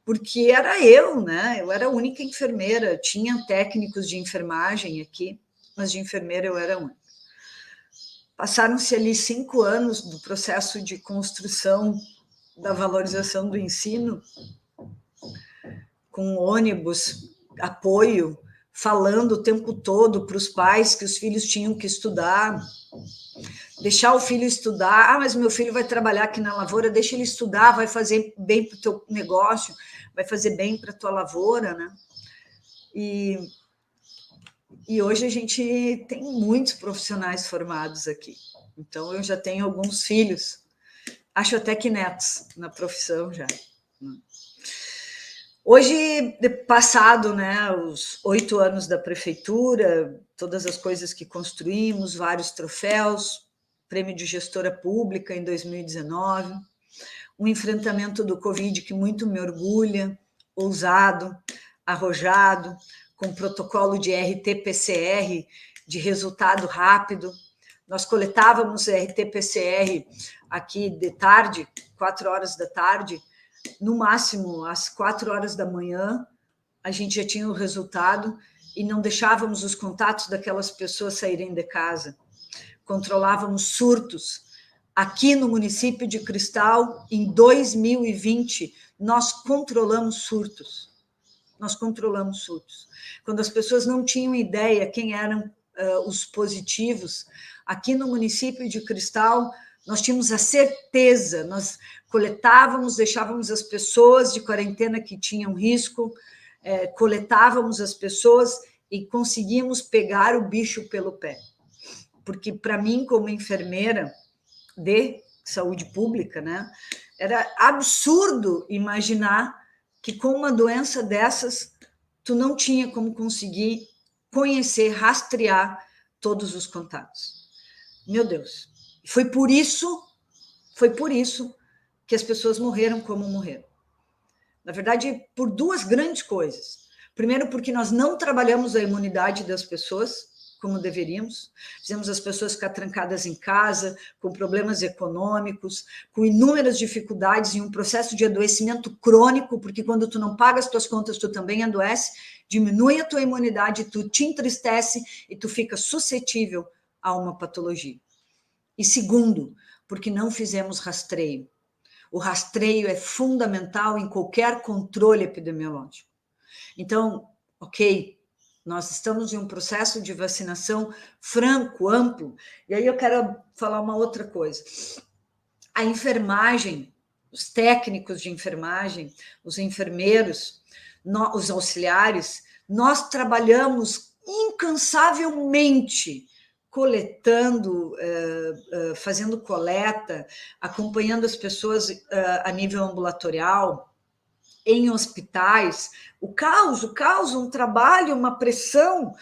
Porque era eu, né? Eu era a única enfermeira. Tinha técnicos de enfermagem aqui, mas de enfermeira eu era a única. Passaram-se ali 5 anos do processo de construção da valorização do ensino, com ônibus, apoio, falando o tempo todo para os pais que os filhos tinham que estudar, deixar o filho estudar. Mas meu filho vai trabalhar aqui na lavoura, deixa ele estudar, vai fazer bem para o teu negócio, vai fazer bem para a tua lavoura, né? E hoje a gente tem muitos profissionais formados aqui. Então, eu já tenho alguns filhos, acho até que netos na profissão já. Hoje, passado, né, os 8 anos da prefeitura, todas as coisas que construímos, vários troféus, prêmio de gestora pública em 2019, um enfrentamento do Covid que muito me orgulha, ousado, arrojado, com protocolo de RT-PCR, de resultado rápido. Nós coletávamos RT-PCR aqui de tarde, 4 horas da tarde, no máximo, às 4 horas da manhã, a gente já tinha o resultado e não deixávamos os contatos daquelas pessoas saírem de casa. Controlávamos surtos. Aqui no município de Cristal, em 2020, nós controlamos surtos. Nós controlamos surtos. Quando as pessoas não tinham ideia quem eram os positivos, aqui no município de Cristal, nós tínhamos a certeza, nós coletávamos, deixávamos as pessoas de quarentena que tinham risco, coletávamos as pessoas e conseguíamos pegar o bicho pelo pé. Porque, para mim, como enfermeira de saúde pública, né, era absurdo imaginar que com uma doença dessas, tu não tinha como conseguir conhecer, rastrear todos os contatos. Meu Deus. Foi por isso que as pessoas morreram como morreram. Na verdade, por 2 grandes coisas. Primeiro, porque nós não trabalhamos a imunidade das pessoas como deveríamos, fizemos as pessoas ficar trancadas em casa, com problemas econômicos, com inúmeras dificuldades, em um processo de adoecimento crônico, porque quando tu não paga as tuas contas, tu também adoece, diminui a tua imunidade, tu te entristece e tu fica suscetível a uma patologia. E segundo, porque não fizemos rastreio. O rastreio é fundamental em qualquer controle epidemiológico. Então, ok, nós estamos em um processo de vacinação franco, amplo, e aí eu quero falar uma outra coisa. A enfermagem, os técnicos de enfermagem, os enfermeiros, os auxiliares, nós trabalhamos incansavelmente coletando, fazendo coleta, acompanhando as pessoas a nível ambulatorial, em hospitais, o caos, um trabalho, uma pressão,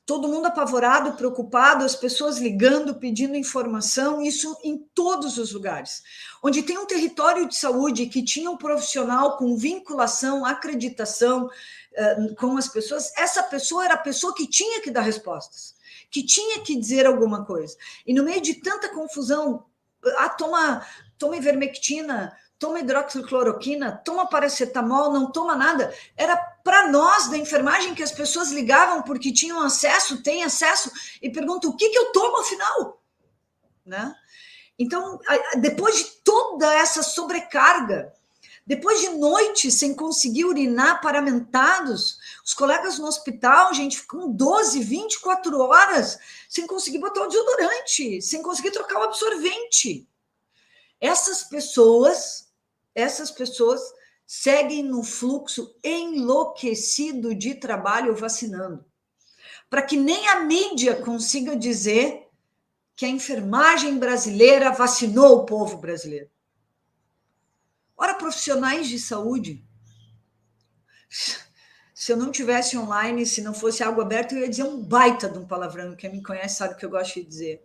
todo mundo apavorado, preocupado, as pessoas ligando, pedindo informação, isso em todos os lugares. Onde tem um território de saúde que tinha um profissional com vinculação, acreditação com as pessoas, essa pessoa era a pessoa que tinha que dar respostas, que tinha que dizer alguma coisa. E no meio de tanta confusão, toma ivermectina, toma hidroxicloroquina, toma paracetamol, não toma nada. Era para nós da enfermagem que as pessoas ligavam porque tinham acesso, têm acesso, e perguntam o que eu tomo afinal, né? Então, depois de toda essa sobrecarga, depois de noites sem conseguir urinar, paramentados, os colegas no hospital, gente, ficam 12, 24 horas sem conseguir botar o desodorante, sem conseguir trocar o absorvente. Essas pessoas seguem no fluxo enlouquecido de trabalho vacinando, para que nem a mídia consiga dizer que a enfermagem brasileira vacinou o povo brasileiro. Ora, profissionais de saúde, se eu não tivesse online, se não fosse algo aberto, eu ia dizer um baita de um palavrão, quem me conhece sabe o que eu gosto de dizer.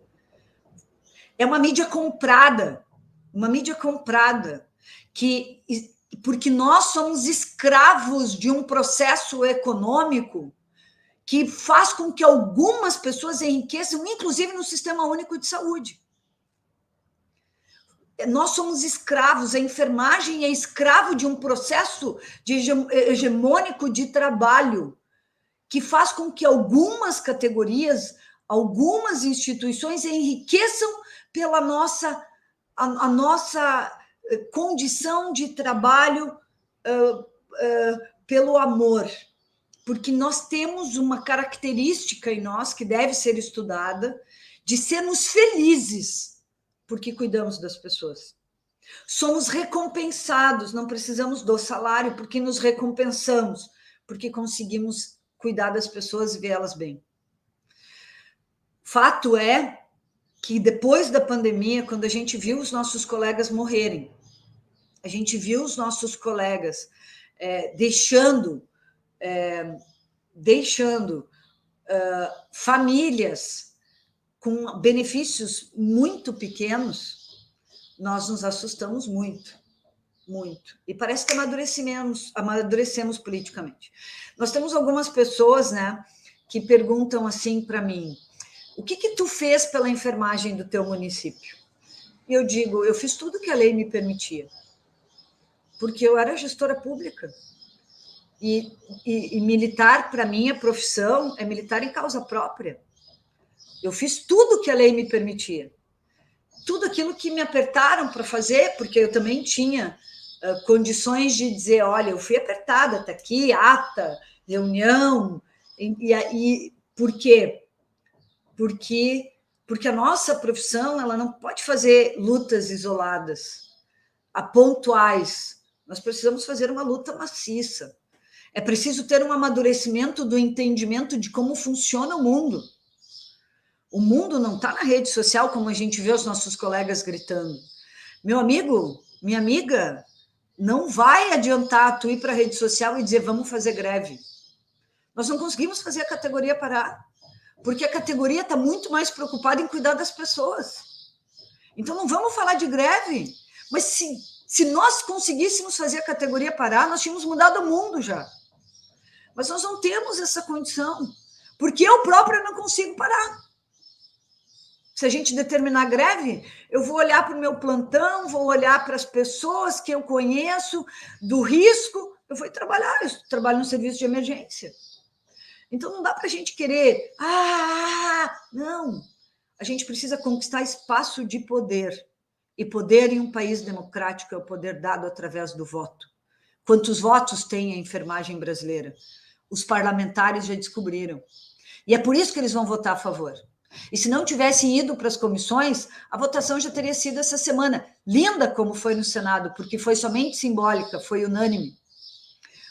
É uma mídia comprada, porque nós somos escravos de um processo econômico que faz com que algumas pessoas enriqueçam, inclusive no Sistema Único de Saúde. Nós somos escravos, a enfermagem é escravo de um processo hegemônico de trabalho que faz com que algumas categorias, algumas instituições enriqueçam pela nossa condição de trabalho, pelo amor, porque nós temos uma característica em nós que deve ser estudada, de sermos felizes porque cuidamos das pessoas. Somos recompensados, não precisamos do salário porque nos recompensamos, porque conseguimos cuidar das pessoas e vê-las bem. Fato é que depois da pandemia, quando a gente viu os nossos colegas morrerem, a gente viu os nossos colegas deixando famílias com benefícios muito pequenos, nós nos assustamos muito. E parece que amadurecemos politicamente. Nós temos algumas pessoas, né, que perguntam assim para mim: o que tu fez pela enfermagem do teu município? E eu digo, eu fiz tudo que a lei me permitia, porque eu era gestora pública. E militar, para mim, a profissão é militar em causa própria. Eu fiz tudo que a lei me permitia. Tudo aquilo que me apertaram para fazer, porque eu também tinha condições de dizer, olha, eu fui apertada, está aqui, ata, reunião. E por quê? Porque a nossa profissão ela não pode fazer lutas isoladas, pontuais. Nós precisamos fazer uma luta maciça. É preciso ter um amadurecimento do entendimento de como funciona o mundo. O mundo não está na rede social, como a gente vê os nossos colegas gritando. Meu amigo, minha amiga, não vai adiantar tu ir para a rede social e dizer vamos fazer greve. Nós não conseguimos fazer a categoria parar, porque a categoria está muito mais preocupada em cuidar das pessoas. Então não vamos falar de greve, mas se nós conseguíssemos fazer a categoria parar, nós tínhamos mudado o mundo já. Mas nós não temos essa condição, porque eu própria não consigo parar. Se a gente determinar greve, eu vou olhar para o meu plantão, vou olhar para as pessoas que eu conheço, do risco, eu vou trabalhar, eu trabalho no serviço de emergência. Então, não dá para a gente querer, não. A gente precisa conquistar espaço de poder. E poder em um país democrático é o poder dado através do voto. Quantos votos tem a enfermagem brasileira? Os parlamentares já descobriram. E é por isso que eles vão votar a favor. E se não tivessem ido para as comissões, a votação já teria sido essa semana. Linda como foi no Senado, porque foi somente simbólica, foi unânime.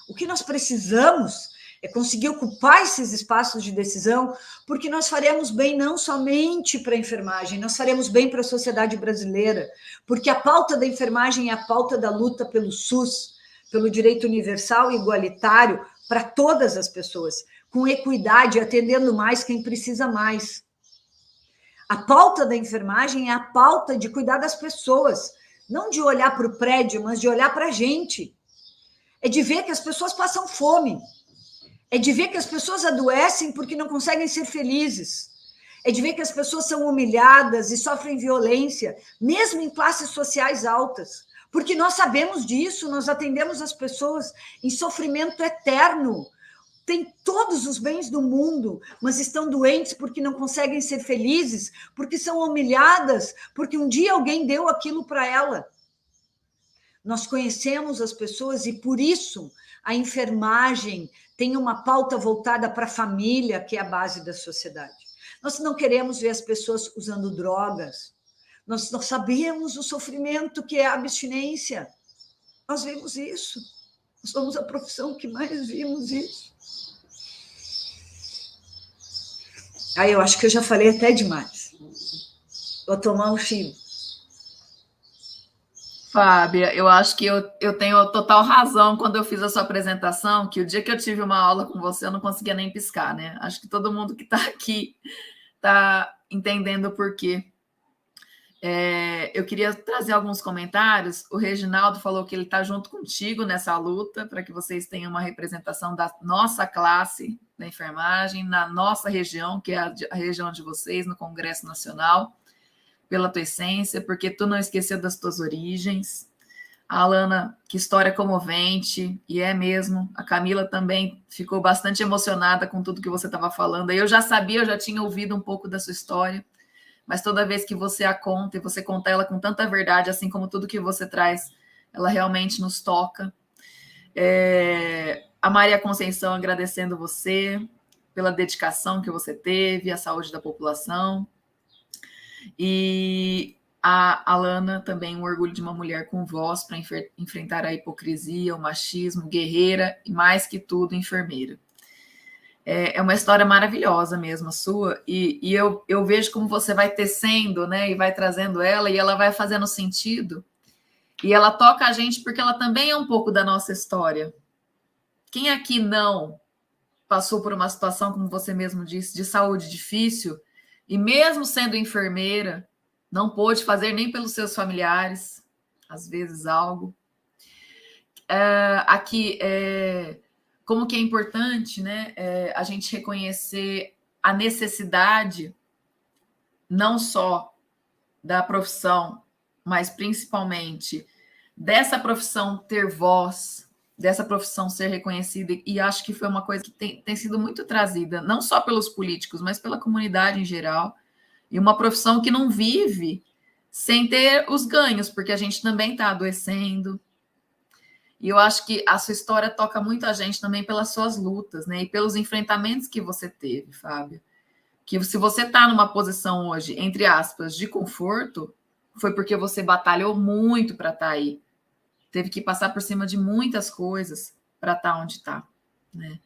O que nós precisamos é conseguir ocupar esses espaços de decisão, porque nós faremos bem não somente para a enfermagem, nós faremos bem para a sociedade brasileira, porque a pauta da enfermagem é a pauta da luta pelo SUS, pelo direito universal e igualitário para todas as pessoas, com equidade, atendendo mais quem precisa mais. A pauta da enfermagem é a pauta de cuidar das pessoas, não de olhar para o prédio, mas de olhar para a gente. É de ver que as pessoas passam fome, é de ver que as pessoas adoecem porque não conseguem ser felizes, é de ver que as pessoas são humilhadas e sofrem violência, mesmo em classes sociais altas, porque nós sabemos disso, nós atendemos as pessoas em sofrimento eterno, têm todos os bens do mundo, mas estão doentes porque não conseguem ser felizes, porque são humilhadas, porque um dia alguém deu aquilo para ela. Nós conhecemos as pessoas e, por isso, a enfermagem tem uma pauta voltada para a família, que é a base da sociedade. Nós não queremos ver as pessoas usando drogas. Nós sabemos o sofrimento que é a abstinência. Nós vemos isso. Nós somos a profissão que mais vimos isso. Aí eu acho que eu já falei até demais. Vou tomar um fio. Fábia, eu acho que eu tenho total razão quando eu fiz a sua apresentação, que o dia que eu tive uma aula com você, eu não conseguia nem piscar, né? Acho que todo mundo que está aqui está entendendo o porquê. Eu queria trazer alguns comentários. O Reginaldo falou que ele está junto contigo nessa luta, para que vocês tenham uma representação da nossa classe da enfermagem, na nossa região, que é a região de vocês, no Congresso Nacional, pela tua essência, porque tu não esqueceu das tuas origens. A Alana, que história comovente, e é mesmo. A Camila também ficou bastante emocionada com tudo que você estava falando. Eu já sabia, eu já tinha ouvido um pouco da sua história, mas toda vez que você a conta, e você conta ela com tanta verdade, assim como tudo que você traz, ela realmente nos toca. A Maria Conceição agradecendo você pela dedicação que você teve à saúde da população. E a Alana também, um orgulho de uma mulher com voz para enfrentar a hipocrisia, o machismo, guerreira e, mais que tudo, enfermeira. É uma história maravilhosa mesmo a sua, e eu vejo como você vai tecendo, né, e vai trazendo ela, e ela vai fazendo sentido, e ela toca a gente porque ela também é um pouco da nossa história. Quem aqui não passou por uma situação, como você mesmo disse, de saúde difícil, e mesmo sendo enfermeira, não pôde fazer nem pelos seus familiares, às vezes algo. Aqui, como que é importante, né, a gente reconhecer a necessidade, não só da profissão, mas principalmente dessa profissão ter voz, dessa profissão ser reconhecida, e acho que foi uma coisa que tem sido muito trazida, não só pelos políticos, mas pela comunidade em geral, e uma profissão que não vive sem ter os ganhos, porque a gente também está adoecendo. E eu acho que a sua história toca muito a gente também pelas suas lutas, né? E pelos enfrentamentos que você teve, Fábio. Que se você está numa posição hoje, entre aspas, de conforto, foi porque você batalhou muito para estar aí. Teve que passar por cima de muitas coisas para estar onde está, né?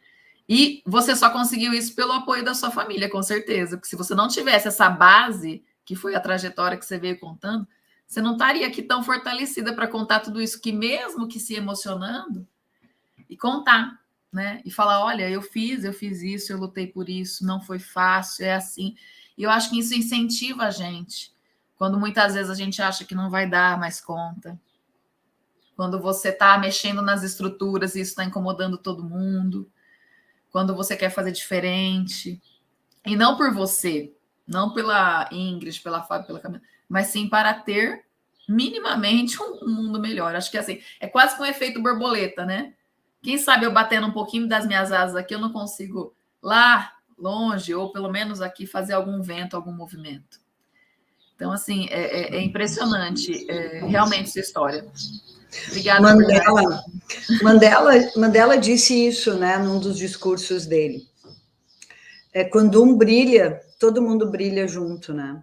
E você só conseguiu isso pelo apoio da sua família, com certeza. Porque se você não tivesse essa base, que foi a trajetória que você veio contando, você não estaria aqui tão fortalecida para contar tudo isso, que mesmo que se emocionando, e contar, né? E falar, olha, eu fiz isso, eu lutei por isso, não foi fácil, é assim. E eu acho que isso incentiva a gente, quando muitas vezes a gente acha que não vai dar mais conta. Quando você está mexendo nas estruturas e isso está incomodando todo mundo. Quando você quer fazer diferente. E não por você, não pela Ingrid, pela Fábio, pela Camila, mas sim para ter minimamente um mundo melhor. Acho que assim, é quase que um efeito borboleta, né? Quem sabe eu batendo um pouquinho das minhas asas aqui, eu não consigo lá longe, ou pelo menos aqui, fazer algum vento, algum movimento. Então, assim, é impressionante realmente essa história. Obrigada. Mandela disse isso, né, num dos discursos dele. Quando um brilha, todo mundo brilha junto, né?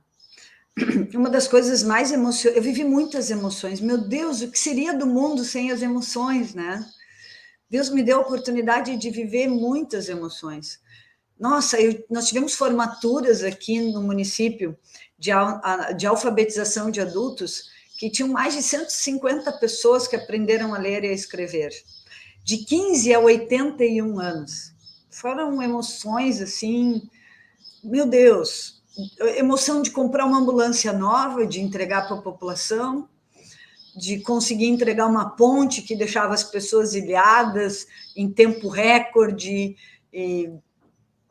Uma das coisas mais emocionantes... Eu vivi muitas emoções. Meu Deus, o que seria do mundo sem as emoções, né? Deus me deu a oportunidade de viver muitas emoções. Nossa, nós tivemos formaturas aqui no município de alfabetização de adultos que tinham mais de 150 pessoas que aprenderam a ler e a escrever, de 15 a 81 anos. Foram emoções assim, meu Deus, emoção de comprar uma ambulância nova, de entregar para a população, de conseguir entregar uma ponte que deixava as pessoas ilhadas em tempo recorde,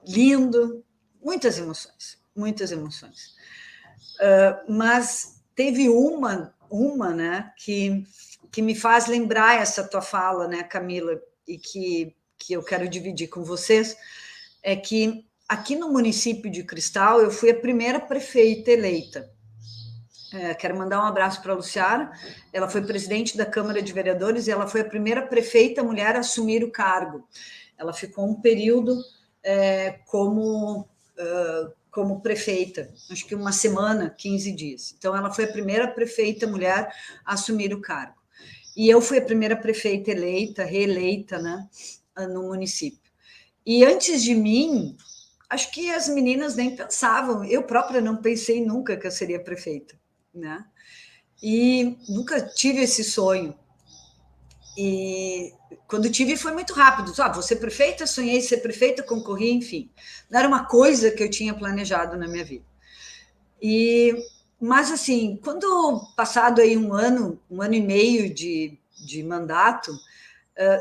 lindo, muitas emoções, muitas emoções. Mas teve uma né, que me faz lembrar essa tua fala, né, Camila, e que eu quero dividir com vocês, é que aqui no município de Cristal eu fui a primeira prefeita eleita. Quero mandar um abraço para a Luciana, ela foi presidente da Câmara de Vereadores e ela foi a primeira prefeita mulher a assumir o cargo. Ela ficou um período como prefeita, acho que uma semana, 15 dias. Então, ela foi a primeira prefeita mulher a assumir o cargo. E eu fui a primeira prefeita eleita, reeleita, né, no município. E antes de mim, acho que as meninas nem pensavam, eu própria não pensei nunca que eu seria prefeita, né? E nunca tive esse sonho. E quando tive foi muito rápido. Vou ser prefeita, sonhei ser prefeita, concorri, enfim. Não era uma coisa que eu tinha planejado na minha vida. Mas, assim, quando passado aí um ano e meio de mandato,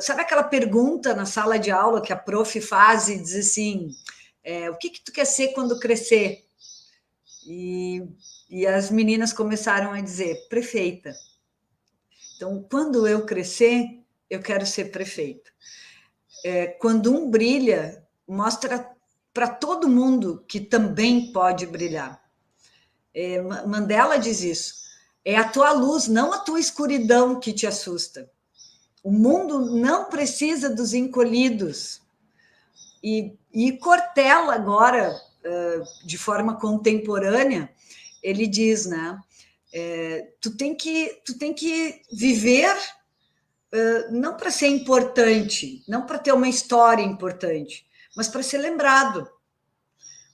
sabe aquela pergunta na sala de aula que a prof faz e diz assim, o que tu quer ser quando crescer? E as meninas começaram a dizer, prefeita. Então, quando eu crescer, eu quero ser prefeita. Quando um brilha, mostra para todo mundo que também pode brilhar. Mandela diz isso. É a tua luz, não a tua escuridão que te assusta. O mundo não precisa dos encolhidos. E Cortella, agora, de forma contemporânea, ele diz, né? Tu tem que viver não para ser importante, não para ter uma história importante, mas para ser lembrado,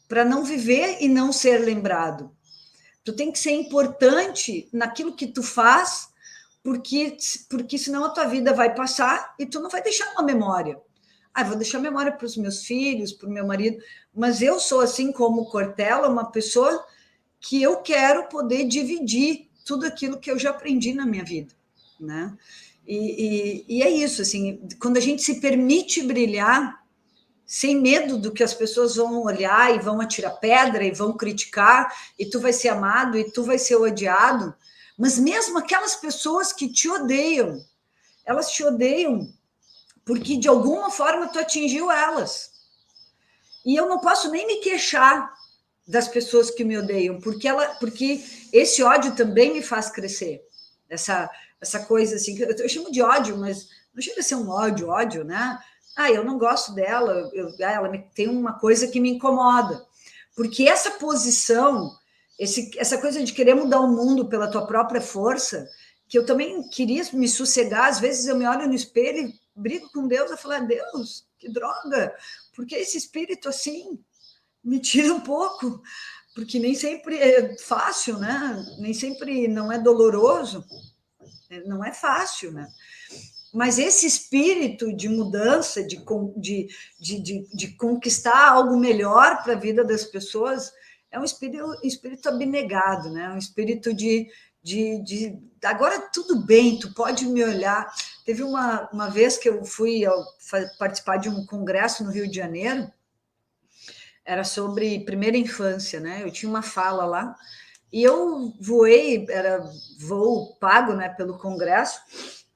para não viver e não ser lembrado. Tu tem que ser importante naquilo que tu faz, porque senão a tua vida vai passar e tu não vai deixar uma memória. Vou deixar memória para os meus filhos, para o meu marido, mas eu sou, assim como Cortella, uma pessoa que eu quero poder dividir tudo aquilo que eu já aprendi na minha vida, né? E é isso, assim, quando a gente se permite brilhar, sem medo do que as pessoas vão olhar e vão atirar pedra e vão criticar, e tu vai ser amado e tu vai ser odiado, mas mesmo aquelas pessoas que te odeiam, elas te odeiam porque de alguma forma tu atingiu elas. E eu não posso nem me queixar das pessoas que me odeiam, porque esse ódio também me faz crescer. Essa coisa assim, que eu chamo de ódio, mas não chega a ser um ódio, né? Eu não gosto dela, ela tem uma coisa que me incomoda. Porque essa posição, essa coisa de querer mudar o mundo pela tua própria força, que eu também queria me sossegar, às vezes eu me olho no espelho e brigo com Deus, eu falo, Deus, que droga, porque esse espírito assim me tira um pouco, porque nem sempre é fácil, né? Nem sempre não é doloroso, não é fácil, né? Mas esse espírito de mudança, de conquistar algo melhor para a vida das pessoas, é um espírito abnegado, né? Um espírito de agora tudo bem, tu pode me olhar. Teve uma vez que eu fui participar de um congresso no Rio de Janeiro, era sobre primeira infância, né? Eu tinha uma fala lá, e eu voei, era voo pago, né, pelo congresso,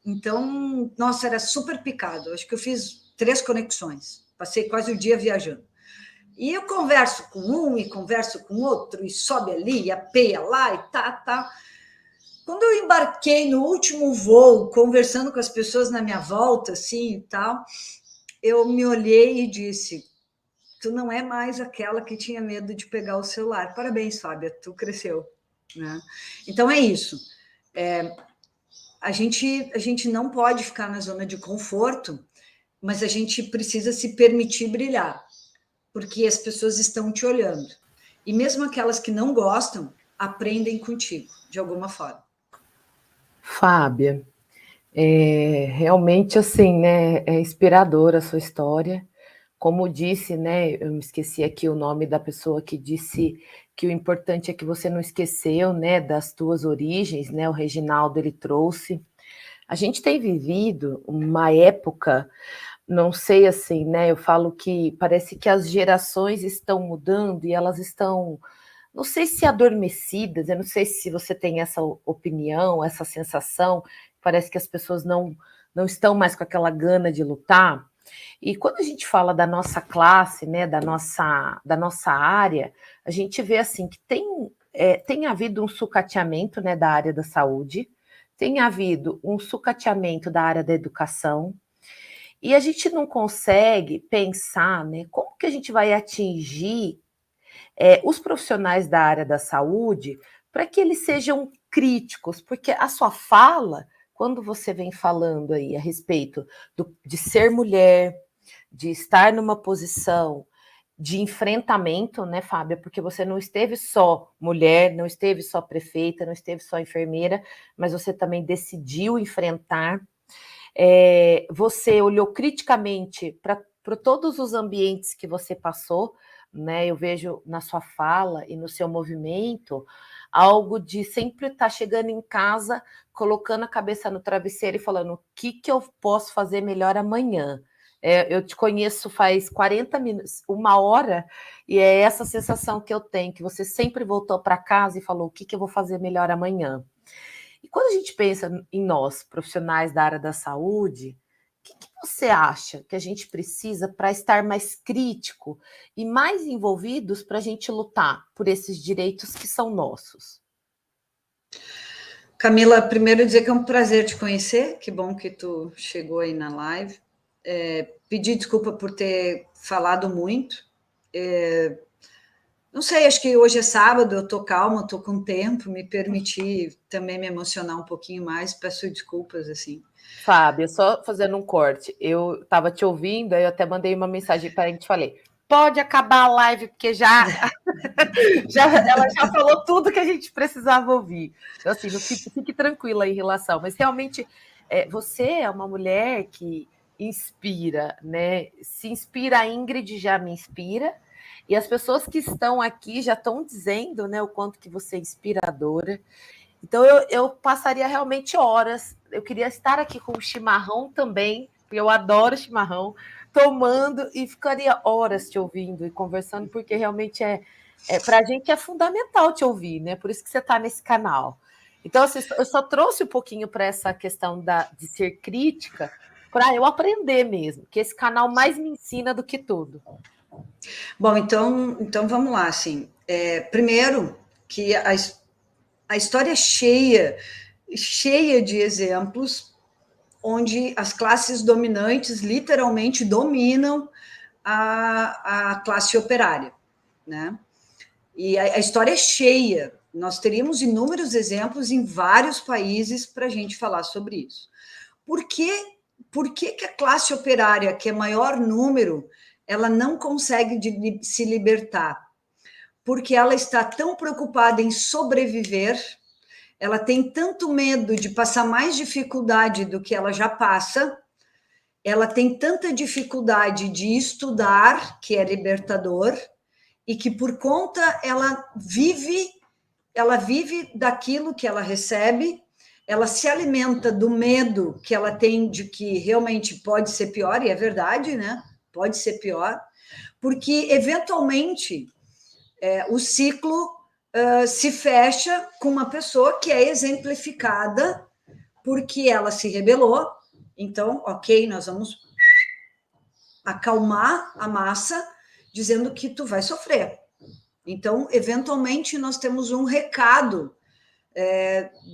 então, nossa, era super picado. Acho que eu fiz 3 conexões, passei quase o dia viajando. E eu converso com um e converso com outro, e sobe ali, e apeia lá, e tá. Quando eu embarquei no último voo, conversando com as pessoas na minha volta, assim e tal, eu me olhei e disse, tu não é mais aquela que tinha medo de pegar o celular. Parabéns, Fábia, tu cresceu, né? Então, é isso. A gente não pode ficar na zona de conforto mas a gente precisa se permitir brilhar, porque as pessoas estão te olhando. E mesmo aquelas que não gostam, aprendem contigo, de alguma forma. Fábia, realmente assim, né, é inspiradora a sua história. Como disse, né, eu me esqueci aqui o nome da pessoa que disse que o importante é que você não esqueceu, né, das tuas origens, né, o Reginaldo, ele trouxe. A gente tem vivido uma época, não sei assim, né, eu falo que parece que as gerações estão mudando e elas estão, não sei se adormecidas, eu não sei se você tem essa opinião, essa sensação, parece que as pessoas não estão mais com aquela gana de lutar. E quando a gente fala da nossa classe, né, da nossa área, a gente vê assim que tem havido um sucateamento, né, da área da saúde, tem havido um sucateamento da área da educação, e a gente não consegue pensar, né, como que a gente vai atingir os profissionais da área da saúde para que eles sejam críticos, porque a sua fala, quando você vem falando aí a respeito de ser mulher, de estar numa posição de enfrentamento, né, Fábia? Porque você não esteve só mulher, não esteve só prefeita, não esteve só enfermeira, mas você também decidiu enfrentar. Você olhou criticamente para todos os ambientes que você passou, né? Eu vejo na sua fala e no seu movimento algo de sempre estar chegando em casa, colocando a cabeça no travesseiro e falando o que eu posso fazer melhor amanhã. Eu te conheço faz 40 minutos, 1 hora, e é essa sensação que eu tenho, que você sempre voltou para casa e falou o que eu vou fazer melhor amanhã. E quando a gente pensa em nós, profissionais da área da saúde, o que você acha que a gente precisa para estar mais crítico e mais envolvidos para a gente lutar por esses direitos que são nossos? Camila, primeiro dizer que é um prazer te conhecer, que bom que tu chegou aí na live. Pedir desculpa por ter falado muito. Não sei, acho que hoje é sábado, eu tô calma, tô com tempo, me permiti também me emocionar um pouquinho mais, peço desculpas, assim. Fábio, só fazendo um corte, eu estava te ouvindo, aí eu até mandei uma mensagem para a gente, falei, pode acabar a live, porque ela já falou tudo que a gente precisava ouvir. Então, assim, não fique tranquila em relação, mas realmente você é uma mulher que inspira, né? Se inspira, a Ingrid já me inspira, e as pessoas que estão aqui já estão dizendo, né, o quanto que você é inspiradora. Então eu passaria realmente horas. Eu queria estar aqui com o chimarrão também, porque eu adoro chimarrão, tomando e ficaria horas te ouvindo e conversando, porque realmente para a gente é fundamental te ouvir, né? Por isso que você está nesse canal. Então, assim, eu só trouxe um pouquinho para essa questão de ser crítica, para eu aprender mesmo, que esse canal mais me ensina do que tudo. Bom, então vamos lá, assim. Primeiro, que a história é cheia de exemplos onde as classes dominantes literalmente dominam a classe operária, né? E a história é cheia. Nós teríamos inúmeros exemplos em vários países para a gente falar sobre isso. Por que a classe operária, que é maior número, ela não consegue se libertar? Porque ela está tão preocupada em sobreviver, ela tem tanto medo de passar mais dificuldade do que ela já passa, ela tem tanta dificuldade de estudar, que é libertador, e que por conta ela vive daquilo que ela recebe, ela se alimenta do medo que ela tem de que realmente pode ser pior, e é verdade, né? Pode ser pior, porque eventualmente o ciclo se fecha com uma pessoa que é exemplificada porque ela se rebelou. Então, ok, nós vamos acalmar a massa dizendo que tu vai sofrer. Então, eventualmente, nós temos um recado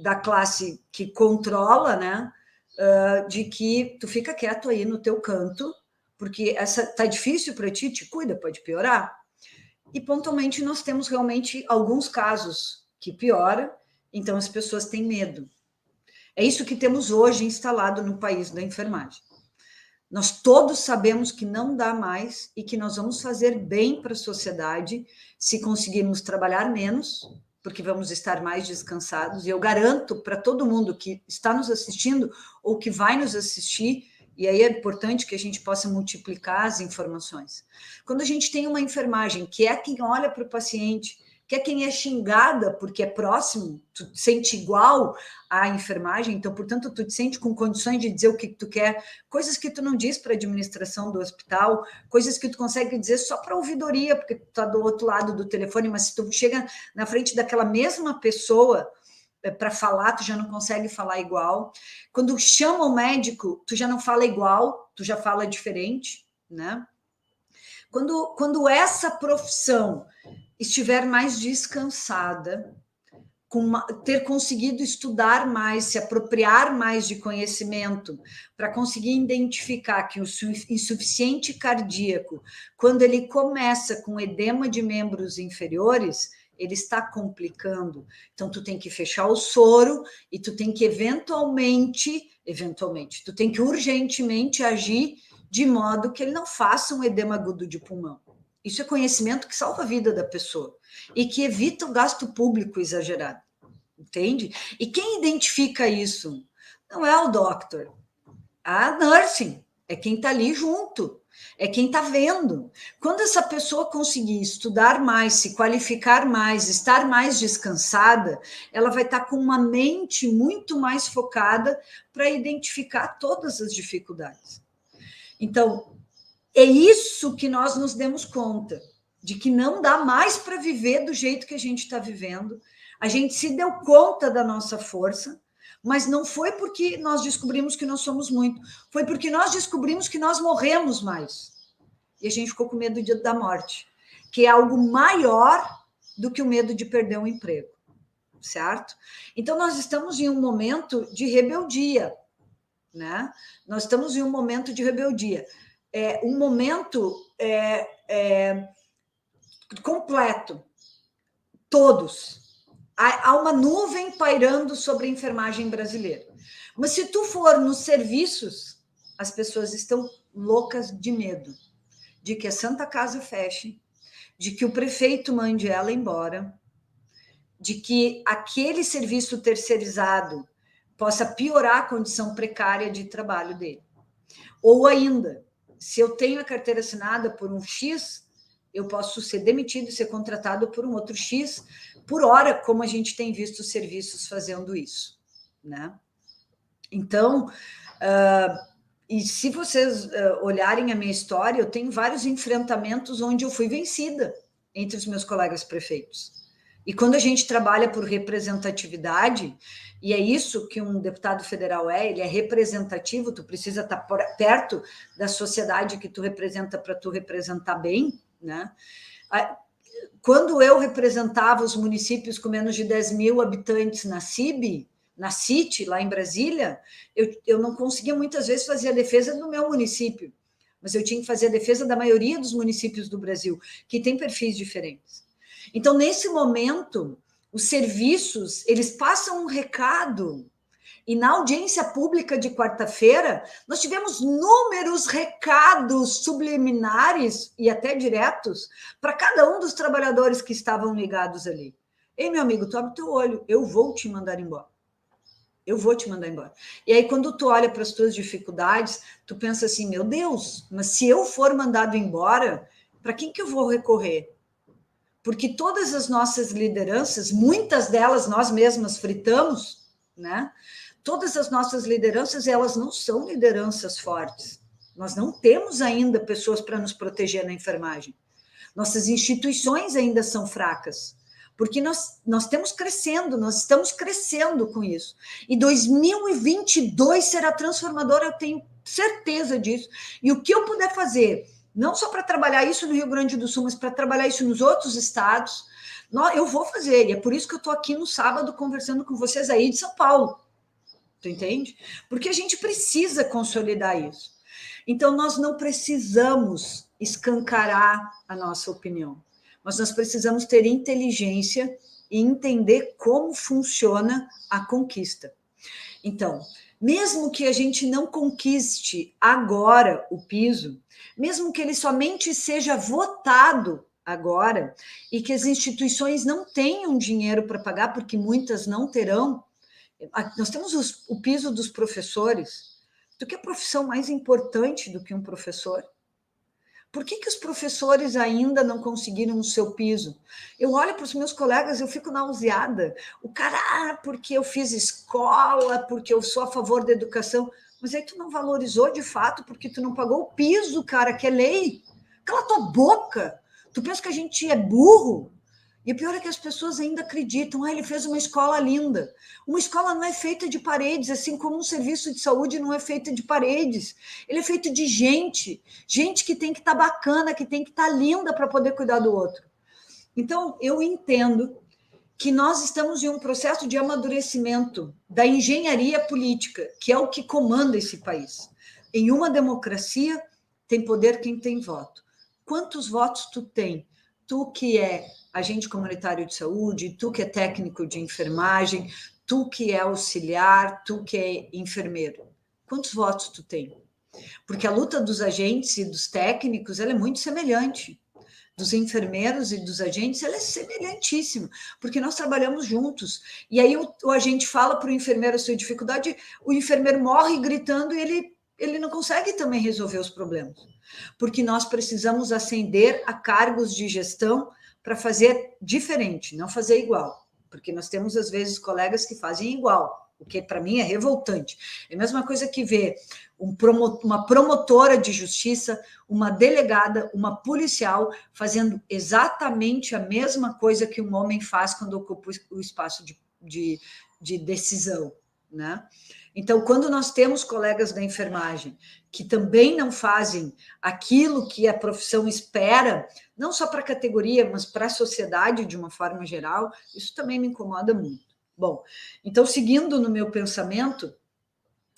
da classe que controla, né, de que tu fica quieto aí no teu canto, porque essa tá difícil para ti, te cuida, pode piorar. E pontualmente nós temos realmente alguns casos que piora, então as pessoas têm medo. É isso que temos hoje instalado no país da enfermagem. Nós todos sabemos que não dá mais e que nós vamos fazer bem para a sociedade se conseguirmos trabalhar menos, porque vamos estar mais descansados. E eu garanto para todo mundo que está nos assistindo ou que vai nos assistir, e aí é importante que a gente possa multiplicar as informações. Quando a gente tem uma enfermagem que é quem olha para o paciente, que é quem é xingada porque é próximo, tu te sente igual à enfermagem, então, portanto, tu te sente com condições de dizer o que tu quer, coisas que tu não diz para a administração do hospital, coisas que tu consegue dizer só para a ouvidoria, porque tu está do outro lado do telefone, mas se tu chega na frente daquela mesma pessoa para falar, tu já não consegue falar igual. Quando chama o médico, tu já não fala igual, tu já fala diferente, né? Quando essa profissão estiver mais descansada, ter conseguido estudar mais, se apropriar mais de conhecimento, para conseguir identificar que o insuficiente cardíaco, quando ele começa com edema de membros inferiores, ele está complicando. Então, tu tem que fechar o soro e tu tem que eventualmente, tu tem que urgentemente agir de modo que ele não faça um edema agudo de pulmão. Isso é conhecimento que salva a vida da pessoa e que evita o gasto público exagerado, entende? E quem identifica isso? Não é o doctor, a nursing, é quem está ali junto, é quem está vendo. Quando essa pessoa conseguir estudar mais, se qualificar mais, estar mais descansada, ela vai estar com uma mente muito mais focada para identificar todas as dificuldades. Então, é isso que nós nos demos conta, de que não dá mais para viver do jeito que a gente está vivendo. A gente se deu conta da nossa força, mas não foi porque nós descobrimos que nós somos muito, foi porque nós descobrimos que nós morremos mais. E a gente ficou com medo da morte, que é algo maior do que o medo de perder um emprego, certo? Então, nós estamos em um momento de rebeldia, né? Nós estamos em um momento de rebeldia. Um momento completo, todos. Há uma nuvem pairando sobre a enfermagem brasileira. Mas se tu for nos serviços, as pessoas estão loucas de medo de que a Santa Casa feche, de que o prefeito mande ela embora, de que aquele serviço terceirizado possa piorar a condição precária de trabalho dele. Ou ainda, se eu tenho a carteira assinada por um X, eu posso ser demitido e ser contratado por um outro X por hora, como a gente tem visto os serviços fazendo isso, né? Então, e se vocês olharem a minha história, eu tenho vários enfrentamentos onde eu fui vencida entre os meus colegas prefeitos. E quando a gente trabalha por representatividade, e é isso que um deputado federal ele é representativo, tu precisa estar perto da sociedade que tu representa para tu representar bem, né? Quando eu representava os municípios com menos de 10 mil habitantes na CIB, na CIT, lá em Brasília, eu não conseguia muitas vezes fazer a defesa do meu município, mas eu tinha que fazer a defesa da maioria dos municípios do Brasil, que tem perfis diferentes. Então, nesse momento, os serviços, eles passam um recado, e na audiência pública de quarta-feira, nós tivemos inúmeros recados subliminares e até diretos para cada um dos trabalhadores que estavam ligados ali. Ei, meu amigo, tu abre teu olho, eu vou te mandar embora. Eu vou te mandar embora. E aí, quando tu olha para as tuas dificuldades, tu pensa assim, meu Deus, mas se eu for mandado embora, para quem que eu vou recorrer? Porque todas as nossas lideranças, muitas delas nós mesmas fritamos, né? Todas as nossas lideranças, elas não são lideranças fortes. Nós não temos ainda pessoas para nos proteger na enfermagem. Nossas instituições ainda são fracas, porque nós estamos crescendo com isso. E 2022 será transformador, eu tenho certeza disso. E o que eu puder fazer, não só para trabalhar isso no Rio Grande do Sul, mas para trabalhar isso nos outros estados, eu vou fazer. E é por isso que eu estou aqui no sábado conversando com vocês aí de São Paulo. Tu entende? Porque a gente precisa consolidar isso. Então, nós não precisamos escancarar a nossa opinião, mas nós precisamos ter inteligência e entender como funciona a conquista. Então, mesmo que a gente não conquiste agora o piso, mesmo que ele somente seja votado agora e que as instituições não tenham dinheiro para pagar, porque muitas não terão, nós temos o piso dos professores. Do que a profissão mais importante do que um professor? Por que os professores ainda não conseguiram o seu piso? Eu olho para os meus colegas, eu fico nauseada. O cara, porque eu fiz escola, porque eu sou a favor da educação. Mas aí tu não valorizou de fato, porque tu não pagou o piso, cara, que é lei. Cala tua boca. Tu pensa que a gente é burro? E o pior é que as pessoas ainda acreditam. Ele fez uma escola linda. Uma escola não é feita de paredes, assim como um serviço de saúde não é feito de paredes. Ele é feito de gente. Gente que tem que estar bacana, que tem que estar linda para poder cuidar do outro. Então, eu entendo que nós estamos em um processo de amadurecimento da engenharia política, que é o que comanda esse país. Em uma democracia, tem poder quem tem voto. Quantos votos tu tem? Tu que é agente comunitário de saúde, tu que é técnico de enfermagem, tu que é auxiliar, tu que é enfermeiro. Quantos votos tu tem? Porque a luta dos agentes e dos técnicos, ela é muito semelhante. Dos enfermeiros e dos agentes, ela é semelhantíssima, porque nós trabalhamos juntos. E aí o agente fala para o enfermeiro a sua dificuldade, o enfermeiro morre gritando e ele não consegue também resolver os problemas. Porque nós precisamos ascender a cargos de gestão para fazer diferente, não fazer igual. Porque nós temos, às vezes, colegas que fazem igual, o que para mim é revoltante. É a mesma coisa que ver uma promotora de justiça, uma delegada, uma policial fazendo exatamente a mesma coisa que um homem faz quando ocupa o espaço de decisão, né? Então, quando nós temos colegas da enfermagem que também não fazem aquilo que a profissão espera, não só para a categoria, mas para a sociedade de uma forma geral, isso também me incomoda muito. Bom, então, seguindo no meu pensamento,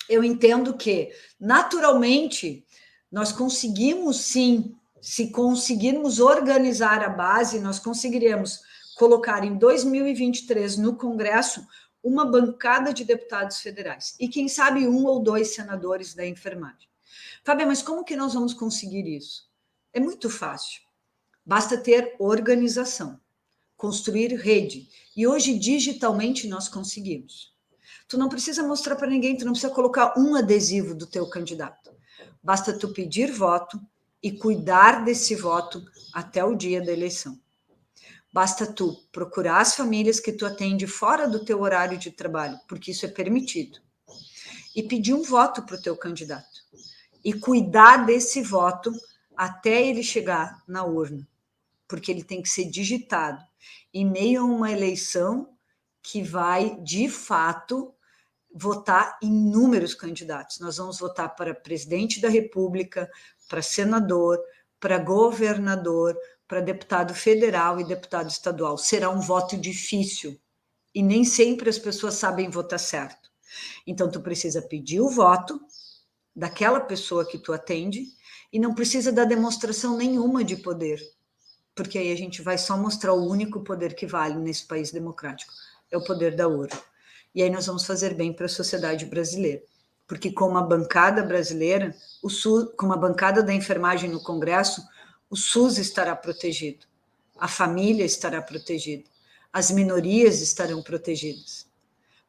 eu entendo que, naturalmente, nós conseguimos, sim, se conseguirmos organizar a base, nós conseguiremos colocar em 2023 no Congresso uma bancada de deputados federais e, quem sabe, 1 ou 2 senadores da enfermagem. Fábio, mas como que nós vamos conseguir isso? É muito fácil. Basta ter organização, construir rede. E hoje, digitalmente, nós conseguimos. Tu não precisa mostrar para ninguém, tu não precisa colocar um adesivo do teu candidato. Basta tu pedir voto e cuidar desse voto até o dia da eleição. Basta tu procurar as famílias que tu atende fora do teu horário de trabalho, porque isso é permitido, e pedir um voto para o teu candidato. E cuidar desse voto até ele chegar na urna, porque ele tem que ser digitado em meio a uma eleição que vai, de fato, votar inúmeros candidatos. Nós vamos votar para presidente da República, para senador, para governador, para deputado federal e deputado estadual. Será um voto difícil e nem sempre as pessoas sabem votar certo. Então, tu precisa pedir o voto daquela pessoa que tu atende e não precisa dar demonstração nenhuma de poder, porque aí a gente vai só mostrar o único poder que vale nesse país democrático, é o poder da urna. E aí nós vamos fazer bem para a sociedade brasileira, porque com uma bancada brasileira, com uma bancada da enfermagem no Congresso, o SUS estará protegido, a família estará protegida, as minorias estarão protegidas.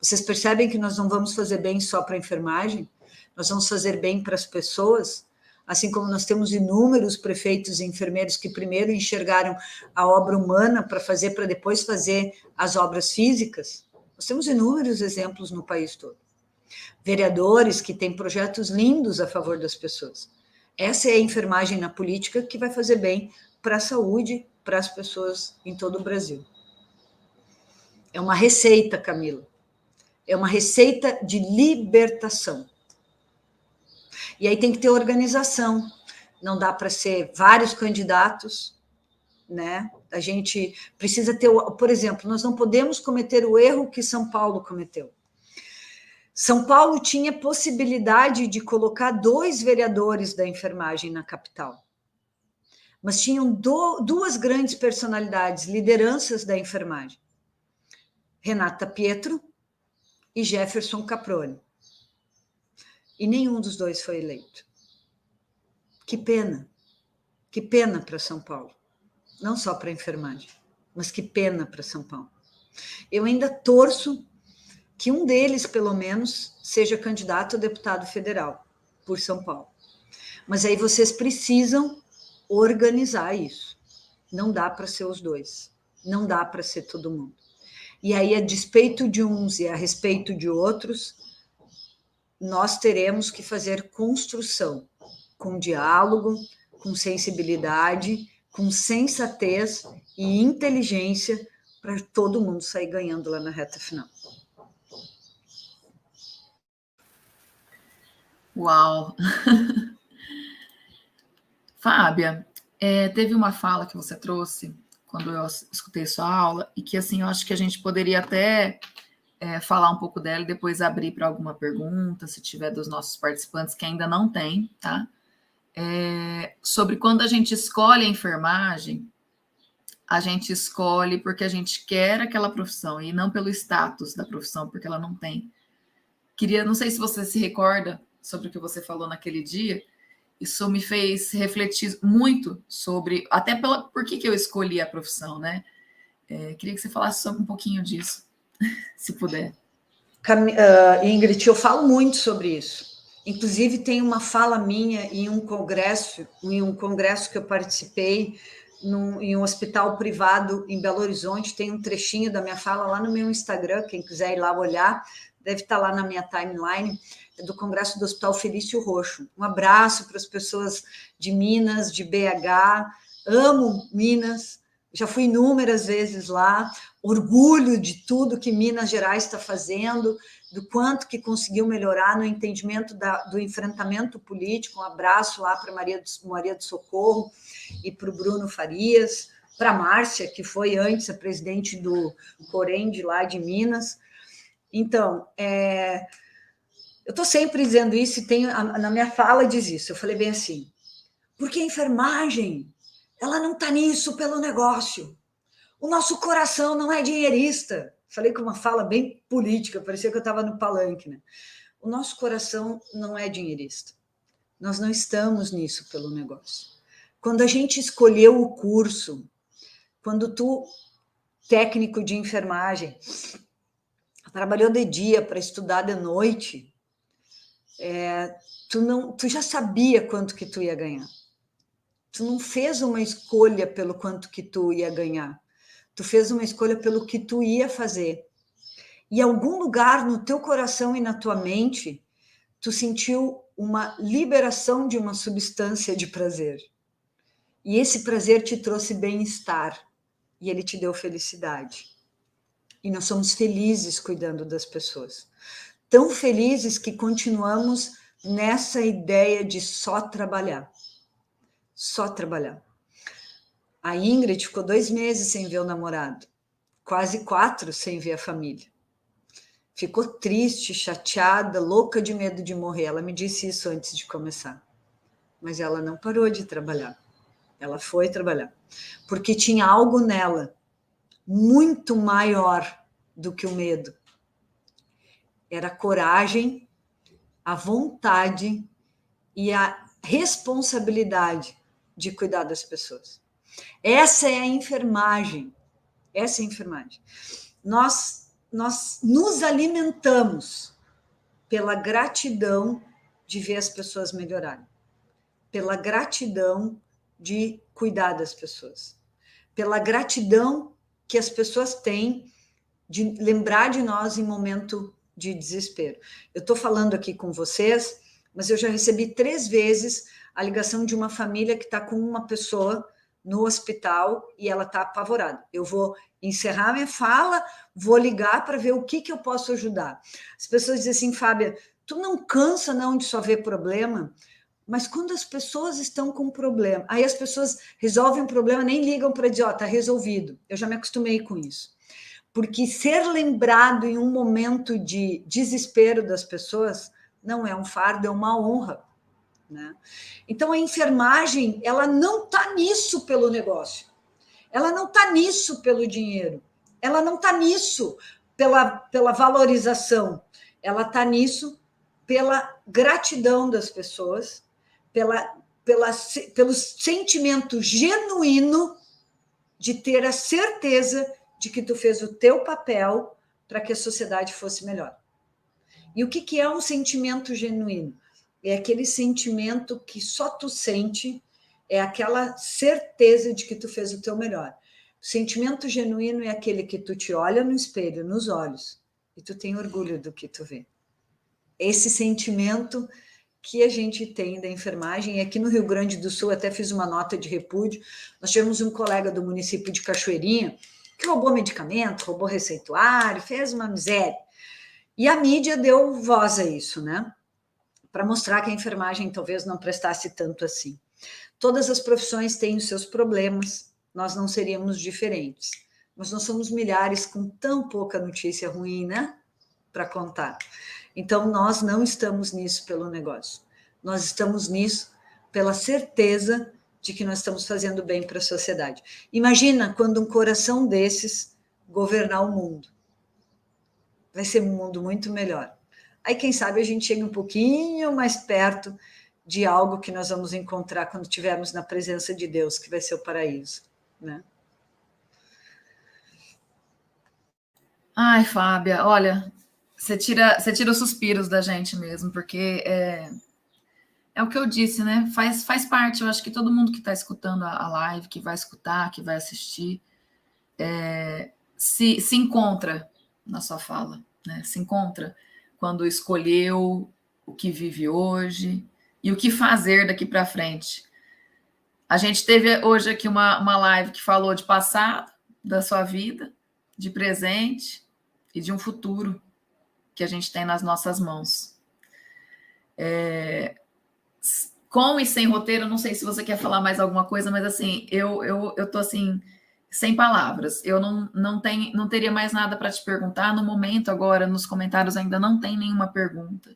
Vocês percebem que nós não vamos fazer bem só para a enfermagem? Nós vamos fazer bem para as pessoas, assim como nós temos inúmeros prefeitos e enfermeiros que primeiro enxergaram a obra humana para depois fazer as obras físicas. Nós temos inúmeros exemplos no país todo. Vereadores que têm projetos lindos a favor das pessoas. Essa é a enfermagem na política que vai fazer bem para a saúde, para as pessoas em todo o Brasil. É uma receita, Camila. É uma receita de libertação. E aí tem que ter organização. Não dá para ser vários candidatos, né? A gente precisa ter, por exemplo, nós não podemos cometer o erro que São Paulo cometeu. São Paulo tinha possibilidade de colocar 2 vereadores da enfermagem na capital, mas tinham 2 grandes personalidades, lideranças da enfermagem, Renata Pietro e Jefferson Caproni. e nenhum dos dois foi eleito. Que pena para São Paulo. Não só para a enfermagem, mas que pena para São Paulo. Eu ainda torço que um deles, pelo menos, seja candidato a deputado federal por São Paulo. Mas aí vocês precisam organizar isso. Não dá para ser os dois. Não dá para ser todo mundo. E aí, a despeito de uns e a respeito de outros, nós teremos que fazer construção com diálogo, com sensibilidade, com sensatez e inteligência para todo mundo sair ganhando lá na reta final. Uau! Fábia, teve uma fala que você trouxe quando eu escutei sua aula, e que, assim, eu acho que a gente poderia até falar um pouco dela e depois abrir para alguma pergunta, se tiver dos nossos participantes, que ainda não tem, tá? Sobre quando a gente escolhe a enfermagem, a gente escolhe porque a gente quer aquela profissão e não pelo status da profissão, porque ela não tem. Não sei se você se recorda sobre o que você falou naquele dia. Isso me fez refletir muito sobre, até por que eu escolhi a profissão, né? Queria que você falasse sobre um pouquinho disso, se puder. Ingrid, eu falo muito sobre isso. Inclusive, tem uma fala minha em um congresso que eu participei, em um hospital privado em Belo Horizonte. Tem um trechinho da minha fala lá no meu Instagram, quem quiser ir lá olhar, deve estar lá na minha timeline, do Congresso do Hospital Felício Roxo. Um abraço para as pessoas de Minas, de BH, amo Minas, já fui inúmeras vezes lá, orgulho de tudo que Minas Gerais está fazendo, do quanto que conseguiu melhorar no entendimento do enfrentamento político. Um abraço lá para Maria do Socorro e para o Bruno Farias, para a Márcia, que foi antes a presidente do Corém de lá de Minas. Então, eu estou sempre dizendo isso, e na minha fala diz isso. Eu falei bem assim, porque a enfermagem, ela não está nisso pelo negócio. O nosso coração não é dinheirista. Falei com uma fala bem política, parecia que eu estava no palanque, né? O nosso coração não é dinheirista. Nós não estamos nisso pelo negócio. Quando a gente escolheu o curso, quando tu, técnico de enfermagem, trabalhou de dia para estudar de noite, tu já sabia quanto que tu ia ganhar. Tu não fez uma escolha pelo quanto que tu ia ganhar. Tu fez uma escolha pelo que tu ia fazer. E em algum lugar no teu coração e na tua mente, tu sentiu uma liberação de uma substância de prazer. E esse prazer te trouxe bem-estar. E ele te deu felicidade. E nós somos felizes cuidando das pessoas. Tão felizes que continuamos nessa ideia de só trabalhar. Só trabalhar. A Ingrid ficou 2 meses sem ver o namorado. Quase 4 sem ver a família. Ficou triste, chateada, louca de medo de morrer. Ela me disse isso antes de começar. Mas ela não parou de trabalhar. Ela foi trabalhar. Porque tinha algo nela muito maior do que o medo. Era a coragem, a vontade e a responsabilidade de cuidar das pessoas. Essa é a enfermagem. Essa é a enfermagem. Nós nos alimentamos pela gratidão de ver as pessoas melhorarem, pela gratidão de cuidar das pessoas, pela gratidão que as pessoas têm de lembrar de nós em momento de desespero. Eu estou falando aqui com vocês, mas eu já recebi 3 vezes a ligação de uma família que está com uma pessoa no hospital e ela está apavorada. Eu vou encerrar minha fala, vou ligar para ver o que eu posso ajudar. As pessoas dizem assim, Fábia, tu não cansa não de só ver problema? Mas quando as pessoas estão com problema, aí as pessoas resolvem o problema, nem ligam para dizer, tá resolvido. Eu já me acostumei com isso. Porque ser lembrado em um momento de desespero das pessoas não é um fardo, é uma honra. Né? Então, a enfermagem, ela não está nisso pelo negócio. Ela não está nisso pelo dinheiro. Ela não está nisso pela valorização. Ela está nisso pela gratidão das pessoas, pelo sentimento genuíno de ter a certeza de que tu fez o teu papel para que a sociedade fosse melhor. E o que é um sentimento genuíno? É aquele sentimento que só tu sente, é aquela certeza de que tu fez o teu melhor. O sentimento genuíno é aquele que tu te olha no espelho, nos olhos, e tu tem orgulho do que tu vê. Esse sentimento que a gente tem da enfermagem, e aqui no Rio Grande do Sul, até fiz uma nota de repúdio, nós tivemos um colega do município de Cachoeirinha que roubou medicamento, roubou receituário, fez uma miséria. E a mídia deu voz a isso, né? Para mostrar que a enfermagem talvez não prestasse tanto assim. Todas as profissões têm os seus problemas, nós não seríamos diferentes. Mas nós somos milhares com tão pouca notícia ruim, né? Para contar. Então, nós não estamos nisso pelo negócio. Nós estamos nisso pela certeza de que nós estamos fazendo bem para a sociedade. Imagina quando um coração desses governar o mundo. Vai ser um mundo muito melhor. Aí, quem sabe, a gente chega um pouquinho mais perto de algo que nós vamos encontrar quando estivermos na presença de Deus, que vai ser o paraíso, né? Ai, Fábia, olha, você tira os suspiros da gente mesmo, porque é o que eu disse, né? Faz parte, eu acho que todo mundo que está escutando a live, que vai escutar, que vai assistir, se encontra na sua fala, né? Se encontra quando escolheu o que vive hoje e o que fazer daqui para frente. A gente teve hoje aqui uma live que falou de passado, da sua vida, de presente e de um futuro que a gente tem nas nossas mãos. Com e sem roteiro, não sei se você quer falar mais alguma coisa, mas assim, eu tô assim, sem palavras. Eu não teria mais nada para te perguntar. No momento, agora, nos comentários, ainda não tem nenhuma pergunta.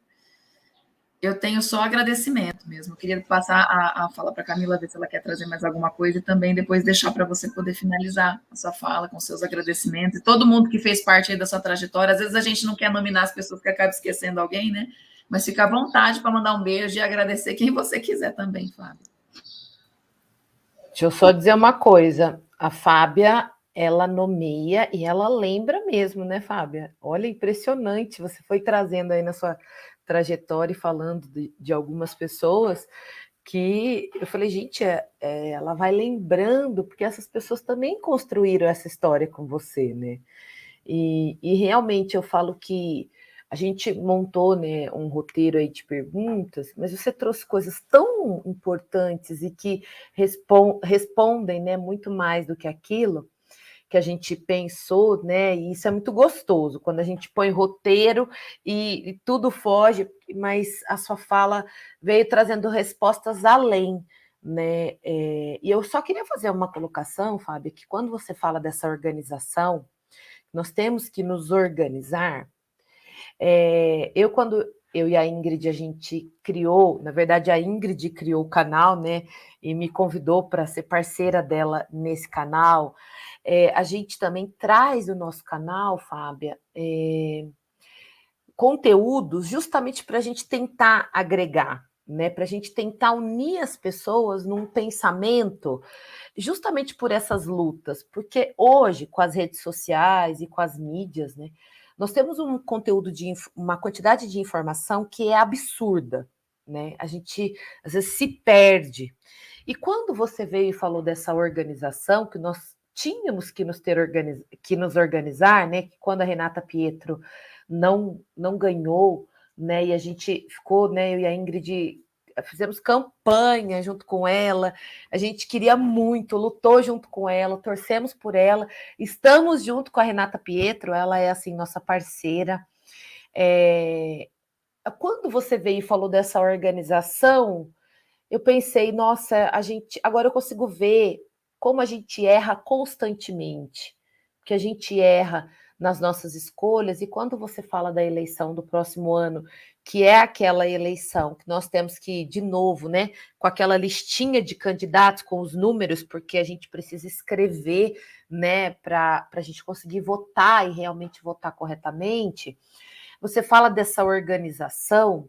Eu tenho só agradecimento mesmo. Eu queria passar a fala para a Camila, ver se ela quer trazer mais alguma coisa e também depois deixar para você poder finalizar a sua fala com seus agradecimentos. E todo mundo que fez parte aí da sua trajetória, às vezes a gente não quer nominar as pessoas que acabam esquecendo alguém, né? Mas fica à vontade para mandar um beijo e agradecer quem você quiser também, Fábio. Deixa eu só dizer uma coisa. A Fábia, ela nomeia e ela lembra mesmo, né, Fábia? Olha, impressionante. Você foi trazendo aí na sua trajetória e falando de algumas pessoas que eu falei, gente, ela vai lembrando, porque essas pessoas também construíram essa história com você, né? E realmente eu falo que a gente montou, né, um roteiro aí de perguntas, mas você trouxe coisas tão importantes e que respondem, né, muito mais do que aquilo que a gente pensou, né? E isso é muito gostoso, quando a gente põe roteiro e tudo foge, mas a sua fala veio trazendo respostas além, né? E eu só queria fazer uma colocação, Fábio, que quando você fala dessa organização, nós temos que nos organizar. Quando eu e a Ingrid, a gente criou, na verdade, a Ingrid criou o canal, né? E me convidou para ser parceira dela nesse canal. A gente também traz o nosso canal, Fábia, conteúdos justamente para a gente tentar agregar, né? Para a gente tentar unir as pessoas num pensamento, justamente por essas lutas, porque hoje, com as redes sociais e com as mídias, né? Nós temos um conteúdo uma quantidade de informação que é absurda, né? A gente às vezes se perde. E quando você veio e falou dessa organização, que nós tínhamos que nos organizar, né? Que quando a Renata Pietro não ganhou, né? E a gente ficou, né? Eu e a Ingrid fizemos campanha junto com ela, a gente queria muito, lutou junto com ela, torcemos por ela, estamos junto com a Renata Pietro, ela é assim nossa parceira. Quando você veio e falou dessa organização, eu pensei, nossa, agora eu consigo ver como a gente erra constantemente, porque a gente erra nas nossas escolhas, e quando você fala da eleição do próximo ano, que é aquela eleição que nós temos que, de novo, né, com aquela listinha de candidatos, com os números, porque a gente precisa escrever, né, para a gente conseguir votar e realmente votar corretamente, você fala dessa organização,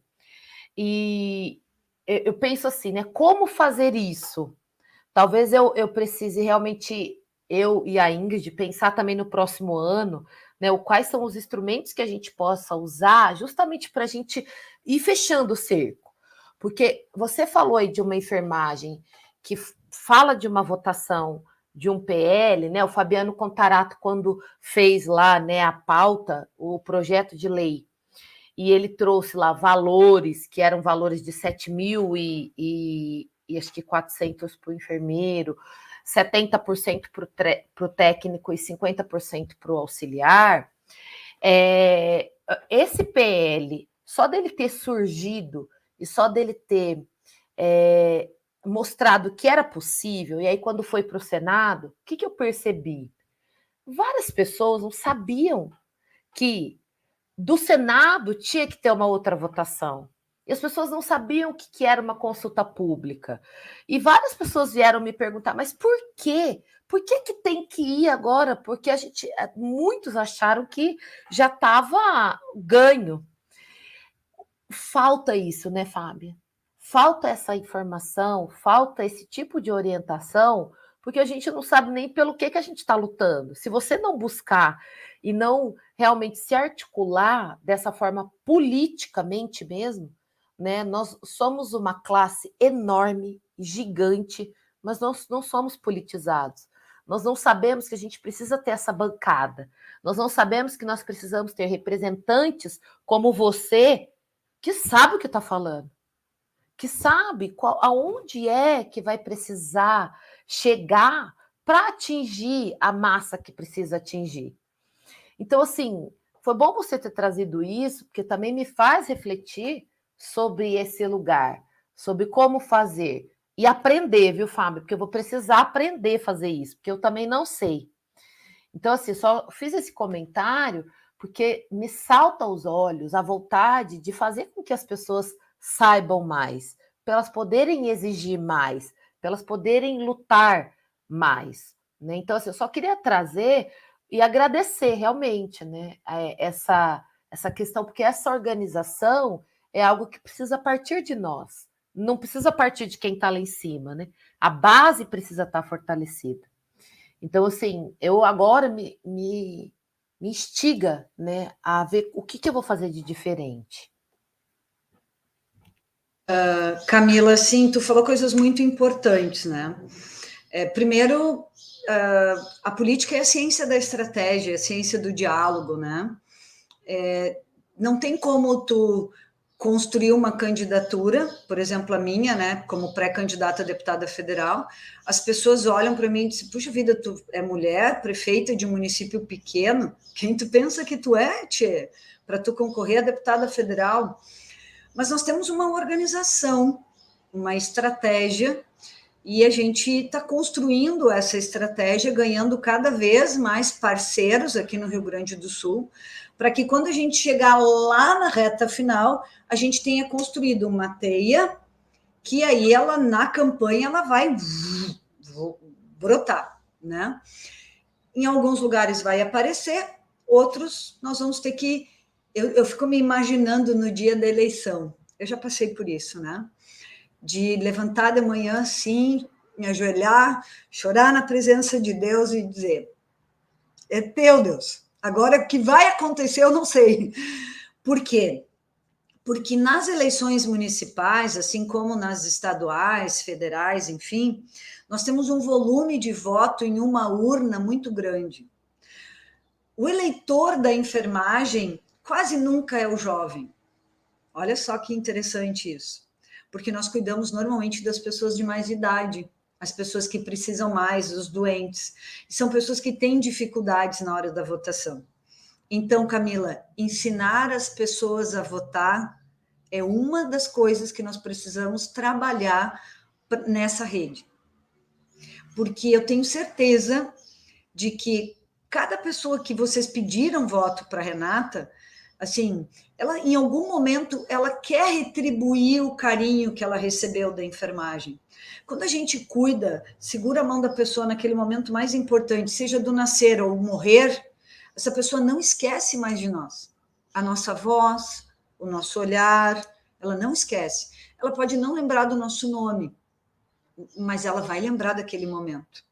E eu penso assim, né? Como fazer isso? Talvez eu precise realmente, eu e a Ingrid, pensar também no próximo ano, né? Quais são os instrumentos que a gente possa usar justamente para a gente ir fechando o cerco. Porque você falou aí de uma enfermagem que fala de uma votação de um PL, né? O Fabiano Contarato, quando fez lá, né, a pauta, o projeto de lei, e ele trouxe lá valores, que eram valores de 7 mil e acho que 400 para o enfermeiro, 70% para o técnico e 50% para o auxiliar. Esse PL, só dele ter surgido e só dele ter mostrado que era possível, e aí quando foi para o Senado, o que eu percebi? Várias pessoas não sabiam que do Senado tinha que ter uma outra votação. E as pessoas não sabiam o que era uma consulta pública. E várias pessoas vieram me perguntar, mas por quê? Por que tem que ir agora? Porque muitos acharam que já estava ganho. Falta isso, né, Fábia? Falta essa informação, falta esse tipo de orientação, porque a gente não sabe nem pelo que a gente está lutando. Se você não buscar e não realmente se articular dessa forma politicamente mesmo, né? Nós somos uma classe enorme, gigante, mas nós não somos politizados. Nós não sabemos que a gente precisa ter essa bancada. Nós não sabemos que nós precisamos ter representantes como você, que sabe o que está falando, que sabe aonde é que vai precisar chegar para atingir a massa que precisa atingir. Então, assim, foi bom você ter trazido isso, porque também me faz refletir sobre esse lugar, sobre como fazer. E aprender, viu, Fábio? Porque eu vou precisar aprender a fazer isso, porque eu também não sei. Então, assim, só fiz esse comentário porque me salta aos olhos a vontade de fazer com que as pessoas saibam mais, para elas poderem exigir mais, para elas poderem lutar mais, né? Então, assim, eu só queria trazer e agradecer realmente, né, essa questão, porque essa organização é algo que precisa partir de nós, não precisa partir de quem está lá em cima, né? A base precisa estar fortalecida. Então, assim, eu agora me instiga, né, a ver o que eu vou fazer de diferente. Camila, sim, tu falou coisas muito importantes, né? Primeiro, a política é a ciência da estratégia, a ciência do diálogo, né? Não tem como tu construir uma candidatura, por exemplo, a minha, né, como pré-candidata a deputada federal, as pessoas olham para mim e dizem, puxa vida, tu é mulher, prefeita de um município pequeno, quem tu pensa que tu é, tchê, para tu concorrer a deputada federal? Mas nós temos uma organização, uma estratégia, e a gente está construindo essa estratégia, ganhando cada vez mais parceiros aqui no Rio Grande do Sul, para que quando a gente chegar lá na reta final, a gente tenha construído uma teia que aí ela, na campanha, ela vai brotar, né? Em alguns lugares vai aparecer, outros nós vamos ter que... Eu fico me imaginando no dia da eleição, eu já passei por isso, né? De levantar de manhã assim, me ajoelhar, chorar na presença de Deus e dizer, é teu, Deus, agora o que vai acontecer eu não sei. Por quê? Porque nas eleições municipais, assim como nas estaduais, federais, enfim, nós temos um volume de voto em uma urna muito grande. O eleitor da enfermagem quase nunca é o jovem. Olha só que interessante isso. Porque nós cuidamos normalmente das pessoas de mais idade, as pessoas que precisam mais, os doentes. E são pessoas que têm dificuldades na hora da votação. Então, Camila, ensinar as pessoas a votar é uma das coisas que nós precisamos trabalhar nessa rede. Porque eu tenho certeza de que cada pessoa que vocês pediram voto para a Renata, assim, ela em algum momento ela quer retribuir o carinho que ela recebeu da enfermagem. Quando a gente cuida, segura a mão da pessoa naquele momento mais importante, seja do nascer ou morrer, essa pessoa não esquece mais de nós. A nossa voz, o nosso olhar, ela não esquece. Ela pode não lembrar do nosso nome, mas ela vai lembrar daquele momento.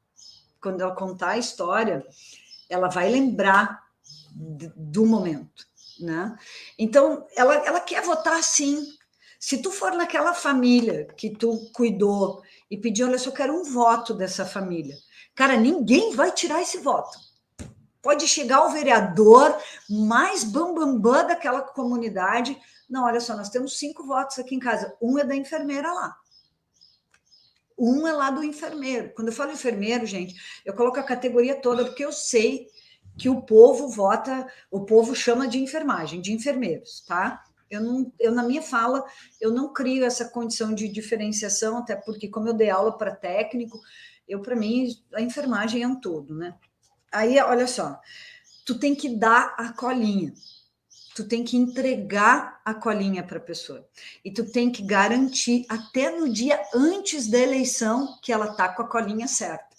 Quando ela contar a história, ela vai lembrar do momento, né? Então, ela quer votar sim. Se tu for naquela família que tu cuidou e pedir, olha, só quero um voto dessa família. Cara, ninguém vai tirar esse voto. Pode chegar o vereador mais bambambam daquela comunidade. Não, olha só, nós temos 5 votos aqui em casa. Um é da enfermeira lá. Um é lá do enfermeiro. Quando eu falo enfermeiro, gente, eu coloco a categoria toda, porque eu sei que o povo vota, o povo chama de enfermagem, de enfermeiros, tá? Eu na minha fala, eu não crio essa condição de diferenciação, até porque, como eu dei aula para técnico, para mim, a enfermagem é um todo, né? Aí, olha só, tu tem que dar a colinha, tu tem que entregar a colinha para a pessoa, e tu tem que garantir, até no dia antes da eleição, que ela tá com a colinha certa.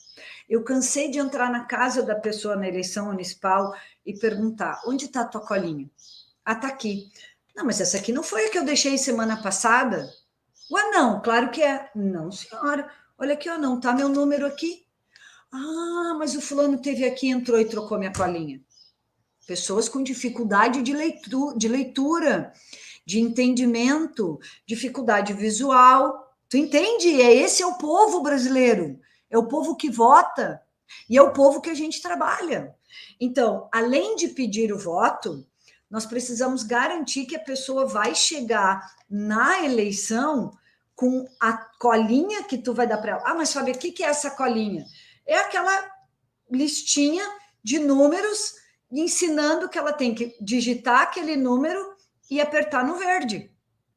Eu cansei de entrar na casa da pessoa na eleição municipal e perguntar, onde está a tua colinha? Ah, tá aqui. Não, mas essa aqui não foi a que eu deixei semana passada? Ué, não, claro que é. Não, senhora, olha aqui, ó, não tá meu número aqui. Ah, mas o fulano teve aqui, entrou e trocou minha colinha. Pessoas com dificuldade de leitura, de entendimento, dificuldade visual. Tu entende? Esse é o povo brasileiro. É o povo que vota e é o povo que a gente trabalha. Então, além de pedir o voto, nós precisamos garantir que a pessoa vai chegar na eleição com a colinha que tu vai dar para ela. Ah, mas Fábio, o que é essa colinha? É aquela listinha de números ensinando que ela tem que digitar aquele número e apertar no verde.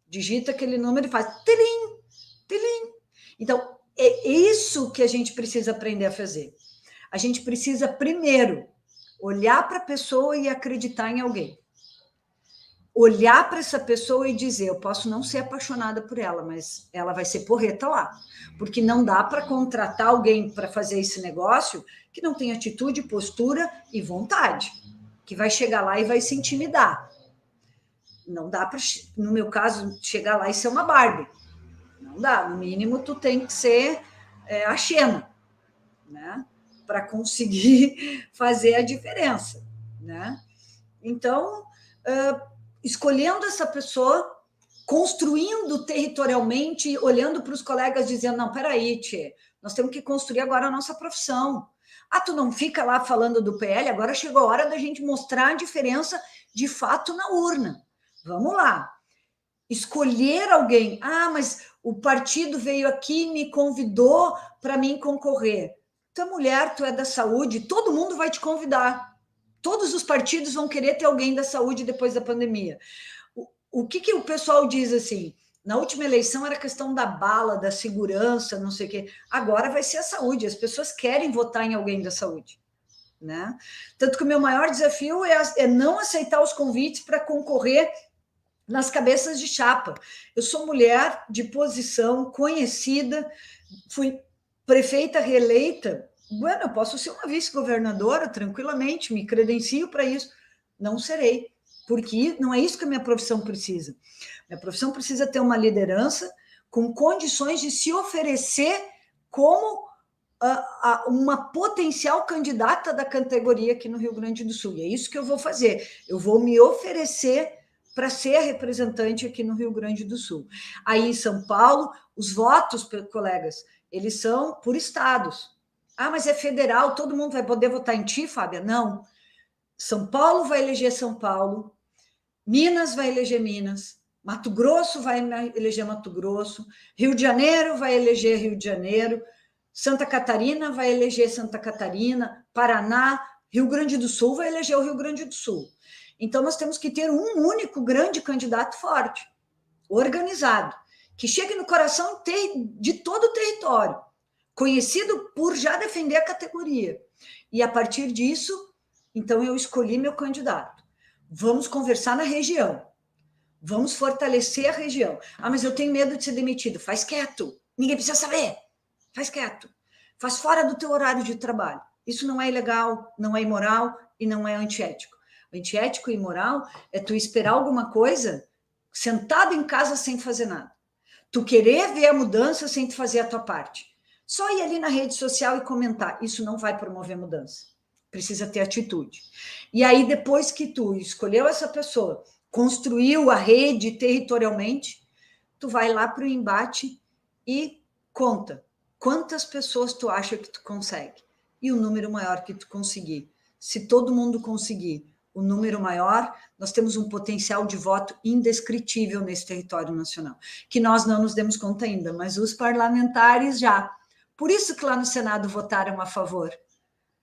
Digita aquele número e faz tilim, tilim. Então, é isso que a gente precisa aprender a fazer. A gente precisa, primeiro, olhar para a pessoa e acreditar em alguém. Olhar para essa pessoa e dizer, eu posso não ser apaixonada por ela, mas ela vai ser porreta lá. Porque não dá para contratar alguém para fazer esse negócio que não tem atitude, postura e vontade, que vai chegar lá e vai se intimidar. Não dá para, no meu caso, chegar lá e ser uma Barbie. Não dá. No mínimo, tu tem que ser a Xena, né? Para conseguir fazer a diferença, né? Então, escolhendo essa pessoa, construindo territorialmente, olhando para os colegas, dizendo, não, peraí, tchê, nós temos que construir agora a nossa profissão. Ah, tu não fica lá falando do PL, agora chegou a hora da gente mostrar a diferença de fato na urna. Vamos lá. Escolher alguém. Ah, mas o partido veio aqui e me convidou para mim concorrer. Tu é mulher, tu é da saúde, todo mundo vai te convidar. Todos os partidos vão querer ter alguém da saúde depois da pandemia. O que o pessoal diz assim? Na última eleição era questão da bala, da segurança, não sei o quê. Agora vai ser a saúde. As pessoas querem votar em alguém da saúde, né? Tanto que o meu maior desafio é não aceitar os convites para concorrer nas cabeças de chapa. Eu sou mulher de posição, conhecida, fui prefeita reeleita. Bueno, eu posso ser uma vice-governadora tranquilamente, me credencio para isso. Não serei, porque não é isso que a minha profissão precisa. Minha profissão precisa ter uma liderança com condições de se oferecer como uma potencial candidata da categoria aqui no Rio Grande do Sul. E é isso que eu vou fazer. Eu vou me oferecer para ser a representante aqui no Rio Grande do Sul. Aí em São Paulo, os votos, colegas, eles são por estados. Ah, mas é federal, todo mundo vai poder votar em ti, Fábia? Não. São Paulo vai eleger São Paulo, Minas vai eleger Minas, Mato Grosso vai eleger Mato Grosso, Rio de Janeiro vai eleger Rio de Janeiro, Santa Catarina vai eleger Santa Catarina, Paraná, Rio Grande do Sul vai eleger o Rio Grande do Sul. Então, nós temos que ter um único grande candidato forte, organizado, que chegue no coração de todo o território, conhecido por já defender a categoria. E, a partir disso, então, eu escolhi meu candidato. Vamos conversar na região. Vamos fortalecer a região. Ah, mas eu tenho medo de ser demitido. Faz quieto. Ninguém precisa saber. Faz quieto. Faz fora do teu horário de trabalho. Isso não é ilegal, não é imoral e não é antiético. Antiético e imoral é tu esperar alguma coisa sentado em casa sem fazer nada. Tu querer ver a mudança sem tu fazer a tua parte. Só ir ali na rede social e comentar. Isso não vai promover mudança. Precisa ter atitude. E aí, depois que tu escolheu essa pessoa, construiu a rede territorialmente, tu vai lá para o embate e conta quantas pessoas tu acha que tu consegue. E o número maior que tu conseguir. Se todo mundo conseguir o número maior, nós temos um potencial de voto indescritível nesse território nacional, que nós não nos demos conta ainda, mas os parlamentares já. Por isso que lá no Senado votaram a favor,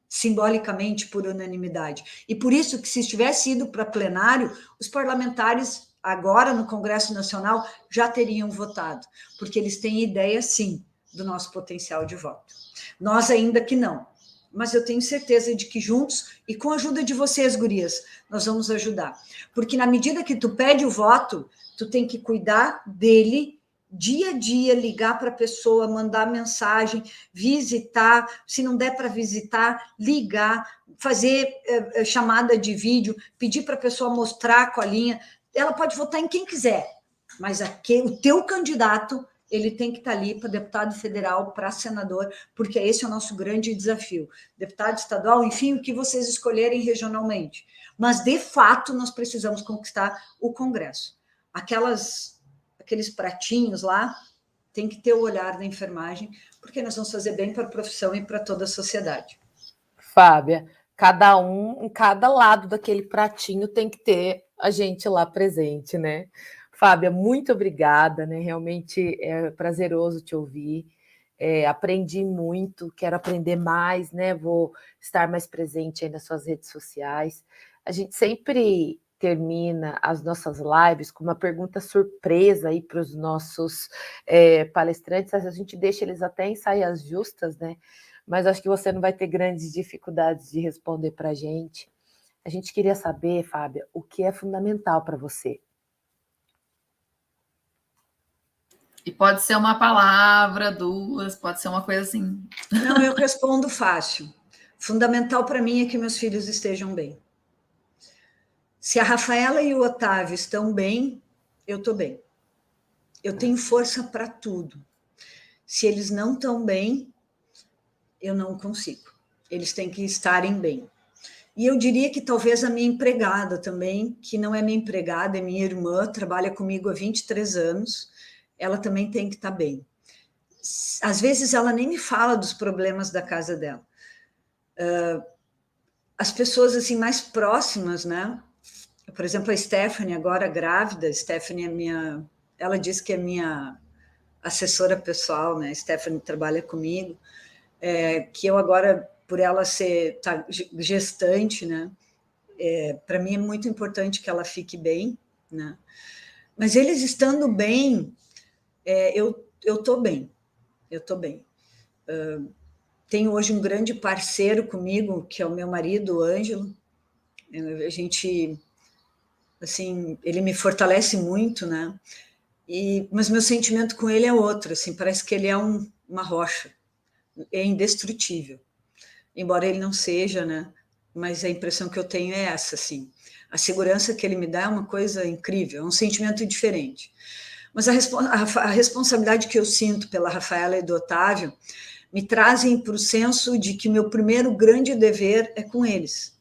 simbolicamente por unanimidade. E por isso que, se tivesse ido para plenário, os parlamentares, agora no Congresso Nacional, já teriam votado, porque eles têm ideia, sim, do nosso potencial de voto. Nós ainda que não. Mas eu tenho certeza de que juntos, e com a ajuda de vocês, gurias, nós vamos ajudar. Porque na medida que tu pede o voto, tu tem que cuidar dele dia a dia, ligar para a pessoa, mandar mensagem, visitar, se não der para visitar, ligar, fazer chamada de vídeo, pedir para a pessoa mostrar a colinha. Ela pode votar em quem quiser, mas o teu candidato, ele tem que estar ali para deputado federal, para senador, porque esse é o nosso grande desafio. Deputado estadual, enfim, o que vocês escolherem regionalmente. Mas, de fato, nós precisamos conquistar o Congresso. Aqueles pratinhos lá, tem que ter o olhar da enfermagem, porque nós vamos fazer bem para a profissão e para toda a sociedade. Fábia, cada um, em cada lado daquele pratinho tem que ter a gente lá presente, né? Fábia, muito obrigada, né? Realmente é prazeroso te ouvir. Aprendi muito, quero aprender mais, né? Vou estar mais presente aí nas suas redes sociais. A gente sempre termina as nossas lives com uma pergunta surpresa aí para os nossos palestrantes. A gente deixa eles até em saias justas, né? Mas acho que você não vai ter grandes dificuldades de responder para a gente. A gente queria saber, Fábia, o que é fundamental para você? E pode ser uma palavra, duas, pode ser uma coisa assim. Não, eu respondo fácil. Fundamental para mim é que meus filhos estejam bem. Se a Rafaela e o Otávio estão bem, eu estou bem. Eu tenho força para tudo. Se eles não estão bem, eu não consigo. Eles têm que estarem bem. E eu diria que talvez a minha empregada também, que não é minha empregada, é minha irmã, trabalha comigo há 23 anos, ela também tem que estar bem. Às vezes ela nem me fala dos problemas da casa dela. As pessoas assim mais próximas, né? Por exemplo, a Stephanie, agora grávida, a Stephanie ela diz que é minha assessora pessoal, né? A Stephanie trabalha comigo, que eu agora, por ela tá gestante, né? Para mim é muito importante que ela fique bem, né? Mas eles estando bem, eu estou bem, eu estou bem. Tenho hoje um grande parceiro comigo, que é o meu marido, o Ângelo. A gente, assim, ele me fortalece muito, né? Mas meu sentimento com ele é outro, assim, parece que ele é uma rocha, é indestrutível. Embora ele não seja, né? Mas a impressão que eu tenho é essa, assim. A segurança que ele me dá é uma coisa incrível, é um sentimento diferente. Mas a responsabilidade que eu sinto pela Rafaela e do Otávio me trazem para o senso de que meu primeiro grande dever é com eles.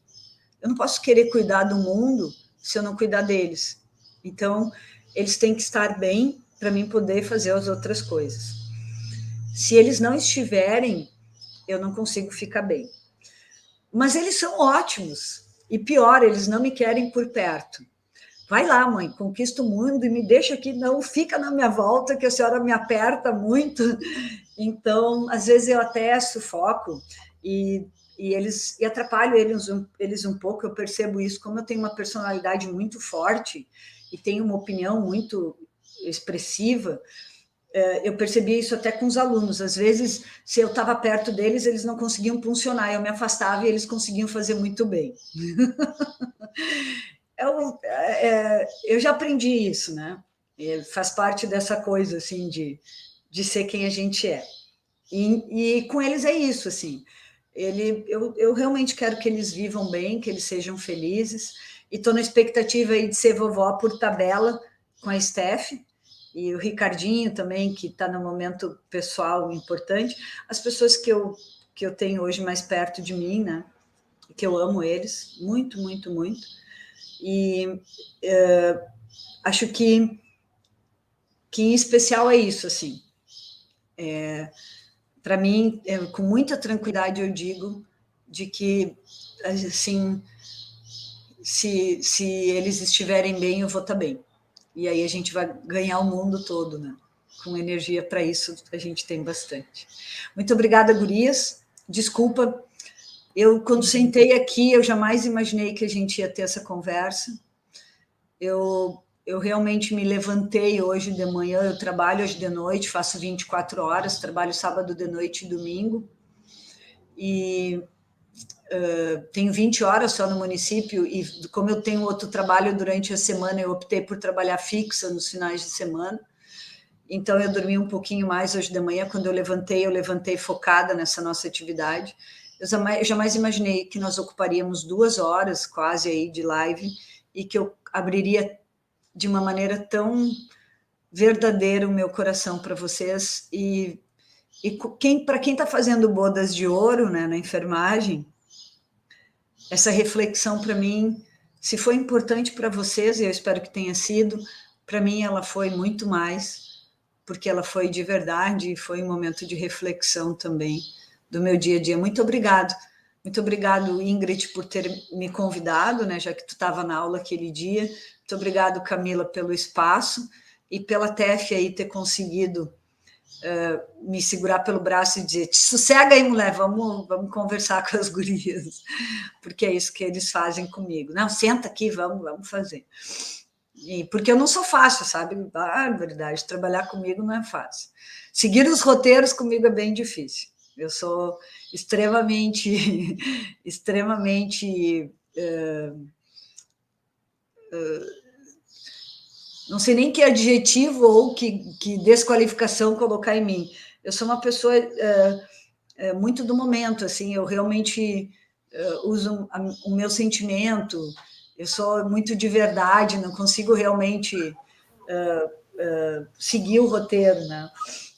Eu não posso querer cuidar do mundo se eu não cuidar deles. Então, eles têm que estar bem para mim poder fazer as outras coisas. Se eles não estiverem, eu não consigo ficar bem. Mas eles são ótimos. E pior, eles não me querem por perto. Vai lá, mãe, conquista o mundo e me deixa aqui, não fica na minha volta, que a senhora me aperta muito. Então, às vezes eu até sufoco e atrapalho eles um pouco. Eu percebo isso, como eu tenho uma personalidade muito forte e tenho uma opinião muito expressiva. Eu percebia isso até com os alunos. Às vezes, se eu estava perto deles, eles não conseguiam funcionar, eu me afastava e eles conseguiam fazer muito bem. Eu já aprendi isso, né? Faz parte dessa coisa, assim, de ser quem a gente é. E com eles é isso, assim. Eu realmente quero que eles vivam bem, que eles sejam felizes, e estou na expectativa aí de ser vovó por tabela, com a Steph, e o Ricardinho também, que está no momento pessoal importante, as pessoas que eu tenho hoje mais perto de mim, né? Que eu amo eles, muito, muito, muito. E acho que em especial é isso, assim. Para mim, com muita tranquilidade, eu digo de que, assim, se eles estiverem bem, eu vou estar bem. E aí a gente vai ganhar o mundo todo, né? Com energia para isso, a gente tem bastante. Muito obrigada, gurias. Desculpa, eu quando sentei aqui, eu jamais imaginei que a gente ia ter essa conversa. Eu realmente me levantei hoje de manhã, eu trabalho hoje de noite, faço 24 horas, trabalho sábado de noite e domingo. E tenho 20 horas só no município, e como eu tenho outro trabalho durante a semana, eu optei por trabalhar fixa nos finais de semana. Então, eu dormi um pouquinho mais hoje de manhã. Quando eu levantei focada nessa nossa atividade. Eu jamais imaginei que nós ocuparíamos 2 horas quase aí de live e que eu abriria de uma maneira tão verdadeira o meu coração para vocês. E para quem está fazendo bodas de ouro, né, na enfermagem, essa reflexão para mim, se foi importante para vocês, e eu espero que tenha sido, para mim ela foi muito mais, porque ela foi de verdade e foi um momento de reflexão também do meu dia a dia. Muito obrigado, Ingrid, por ter me convidado, né, já que tu estava na aula aquele dia. Muito obrigado, Camila, pelo espaço e pela TEF aí ter conseguido me segurar pelo braço e dizer: sossega aí, mulher, vamos conversar com as gurias, porque é isso que eles fazem comigo. Não, senta aqui, vamos fazer. E porque eu não sou fácil, sabe? Verdade, trabalhar comigo não é fácil. Seguir os roteiros comigo é bem difícil. Eu sou extremamente não sei nem que adjetivo ou que desqualificação colocar em mim. Eu sou uma pessoa muito do momento, assim, eu realmente uso o meu sentimento, eu sou muito de verdade, não consigo realmente seguir o roteiro, né?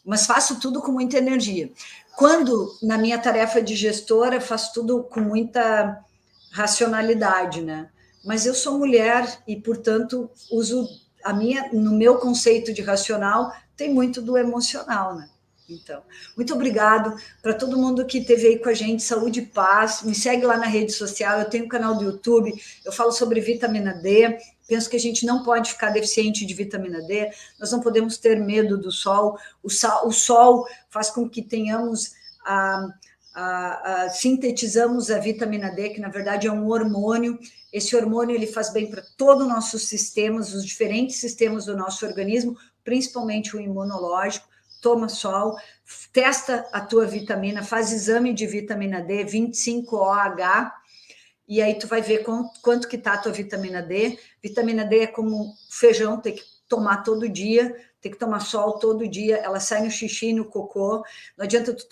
Mas faço tudo com muita energia. Quando, na minha tarefa de gestora, faço tudo com muita racionalidade, né? Mas eu sou mulher e, portanto, uso no meu conceito de racional, tem muito do emocional, né? Então, muito obrigado para todo mundo que esteve aí com a gente, saúde e paz. Me segue lá na rede social, eu tenho um canal do YouTube, eu falo sobre vitamina D. Penso que a gente não pode ficar deficiente de vitamina D, nós não podemos ter medo do sol. O sol faz com que tenhamos sintetizamos a vitamina D, que na verdade é um hormônio. Esse hormônio ele faz bem para todos os nossos sistemas, os diferentes sistemas do nosso organismo, principalmente o imunológico. Toma sol, testa a tua vitamina, faz exame de vitamina D, 25OH, e aí tu vai ver quanto que tá a tua vitamina D. Vitamina D é como feijão, tem que tomar todo dia, tem que tomar sol todo dia, ela sai no xixi e no cocô. Não adianta tu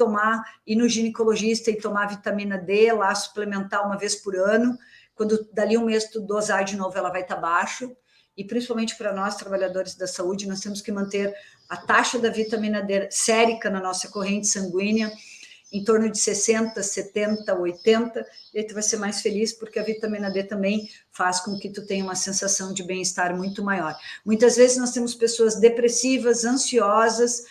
ir no ginecologista e tomar vitamina D lá, suplementar uma vez por ano. Quando dali um mês tu dosar de novo, ela vai estar baixo. E principalmente para nós, trabalhadores da saúde, nós temos que manter a taxa da vitamina D sérica na nossa corrente sanguínea em torno de 60, 70, 80, e aí tu vai ser mais feliz, porque a vitamina D também faz com que tu tenha uma sensação de bem-estar muito maior. Muitas vezes nós temos pessoas depressivas, ansiosas,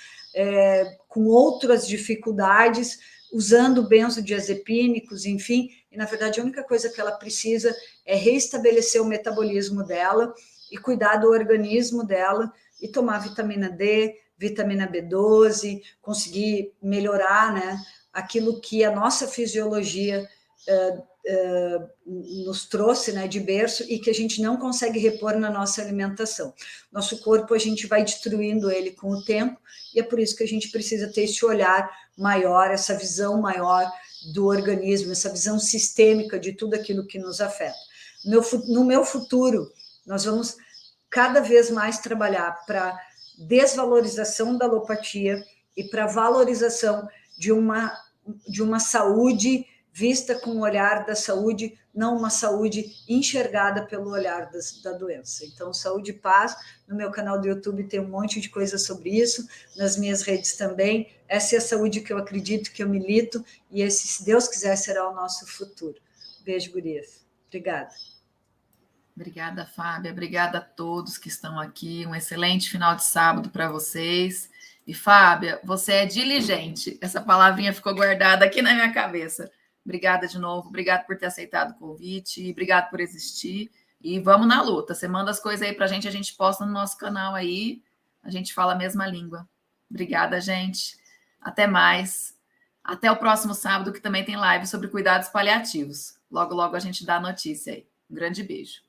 com outras dificuldades, usando benzodiazepínicos, enfim, e na verdade a única coisa que ela precisa é reestabelecer o metabolismo dela e cuidar do organismo dela e tomar vitamina D, vitamina B12, conseguir melhorar, né, aquilo que a nossa fisiologia nos trouxe, né, de berço, e que a gente não consegue repor na nossa alimentação. Nosso corpo, a gente vai destruindo ele com o tempo, e é por isso que a gente precisa ter esse olhar maior, essa visão maior do organismo, essa visão sistêmica de tudo aquilo que nos afeta. No meu futuro, nós vamos cada vez mais trabalhar para desvalorização da alopatia e para valorização de uma saúde vista com o olhar da saúde, não uma saúde enxergada pelo olhar da doença. Então, Saúde e Paz, no meu canal do YouTube tem um monte de coisa sobre isso, nas minhas redes também. Essa é a saúde que eu acredito, que eu milito, e esse, se Deus quiser, será o nosso futuro. Beijo, gurias. Obrigada. Obrigada, Fábia. Obrigada a todos que estão aqui. Um excelente final de sábado para vocês. E, Fábia, você é diligente. Essa palavrinha ficou guardada aqui na minha cabeça. Obrigada de novo. Obrigada por ter aceitado o convite. Obrigada por existir. E vamos na luta. Você manda as coisas aí para a gente posta no nosso canal aí. A gente fala a mesma língua. Obrigada, gente. Até mais. Até o próximo sábado, que também tem live sobre cuidados paliativos. Logo, logo a gente dá a notícia aí. Um grande beijo.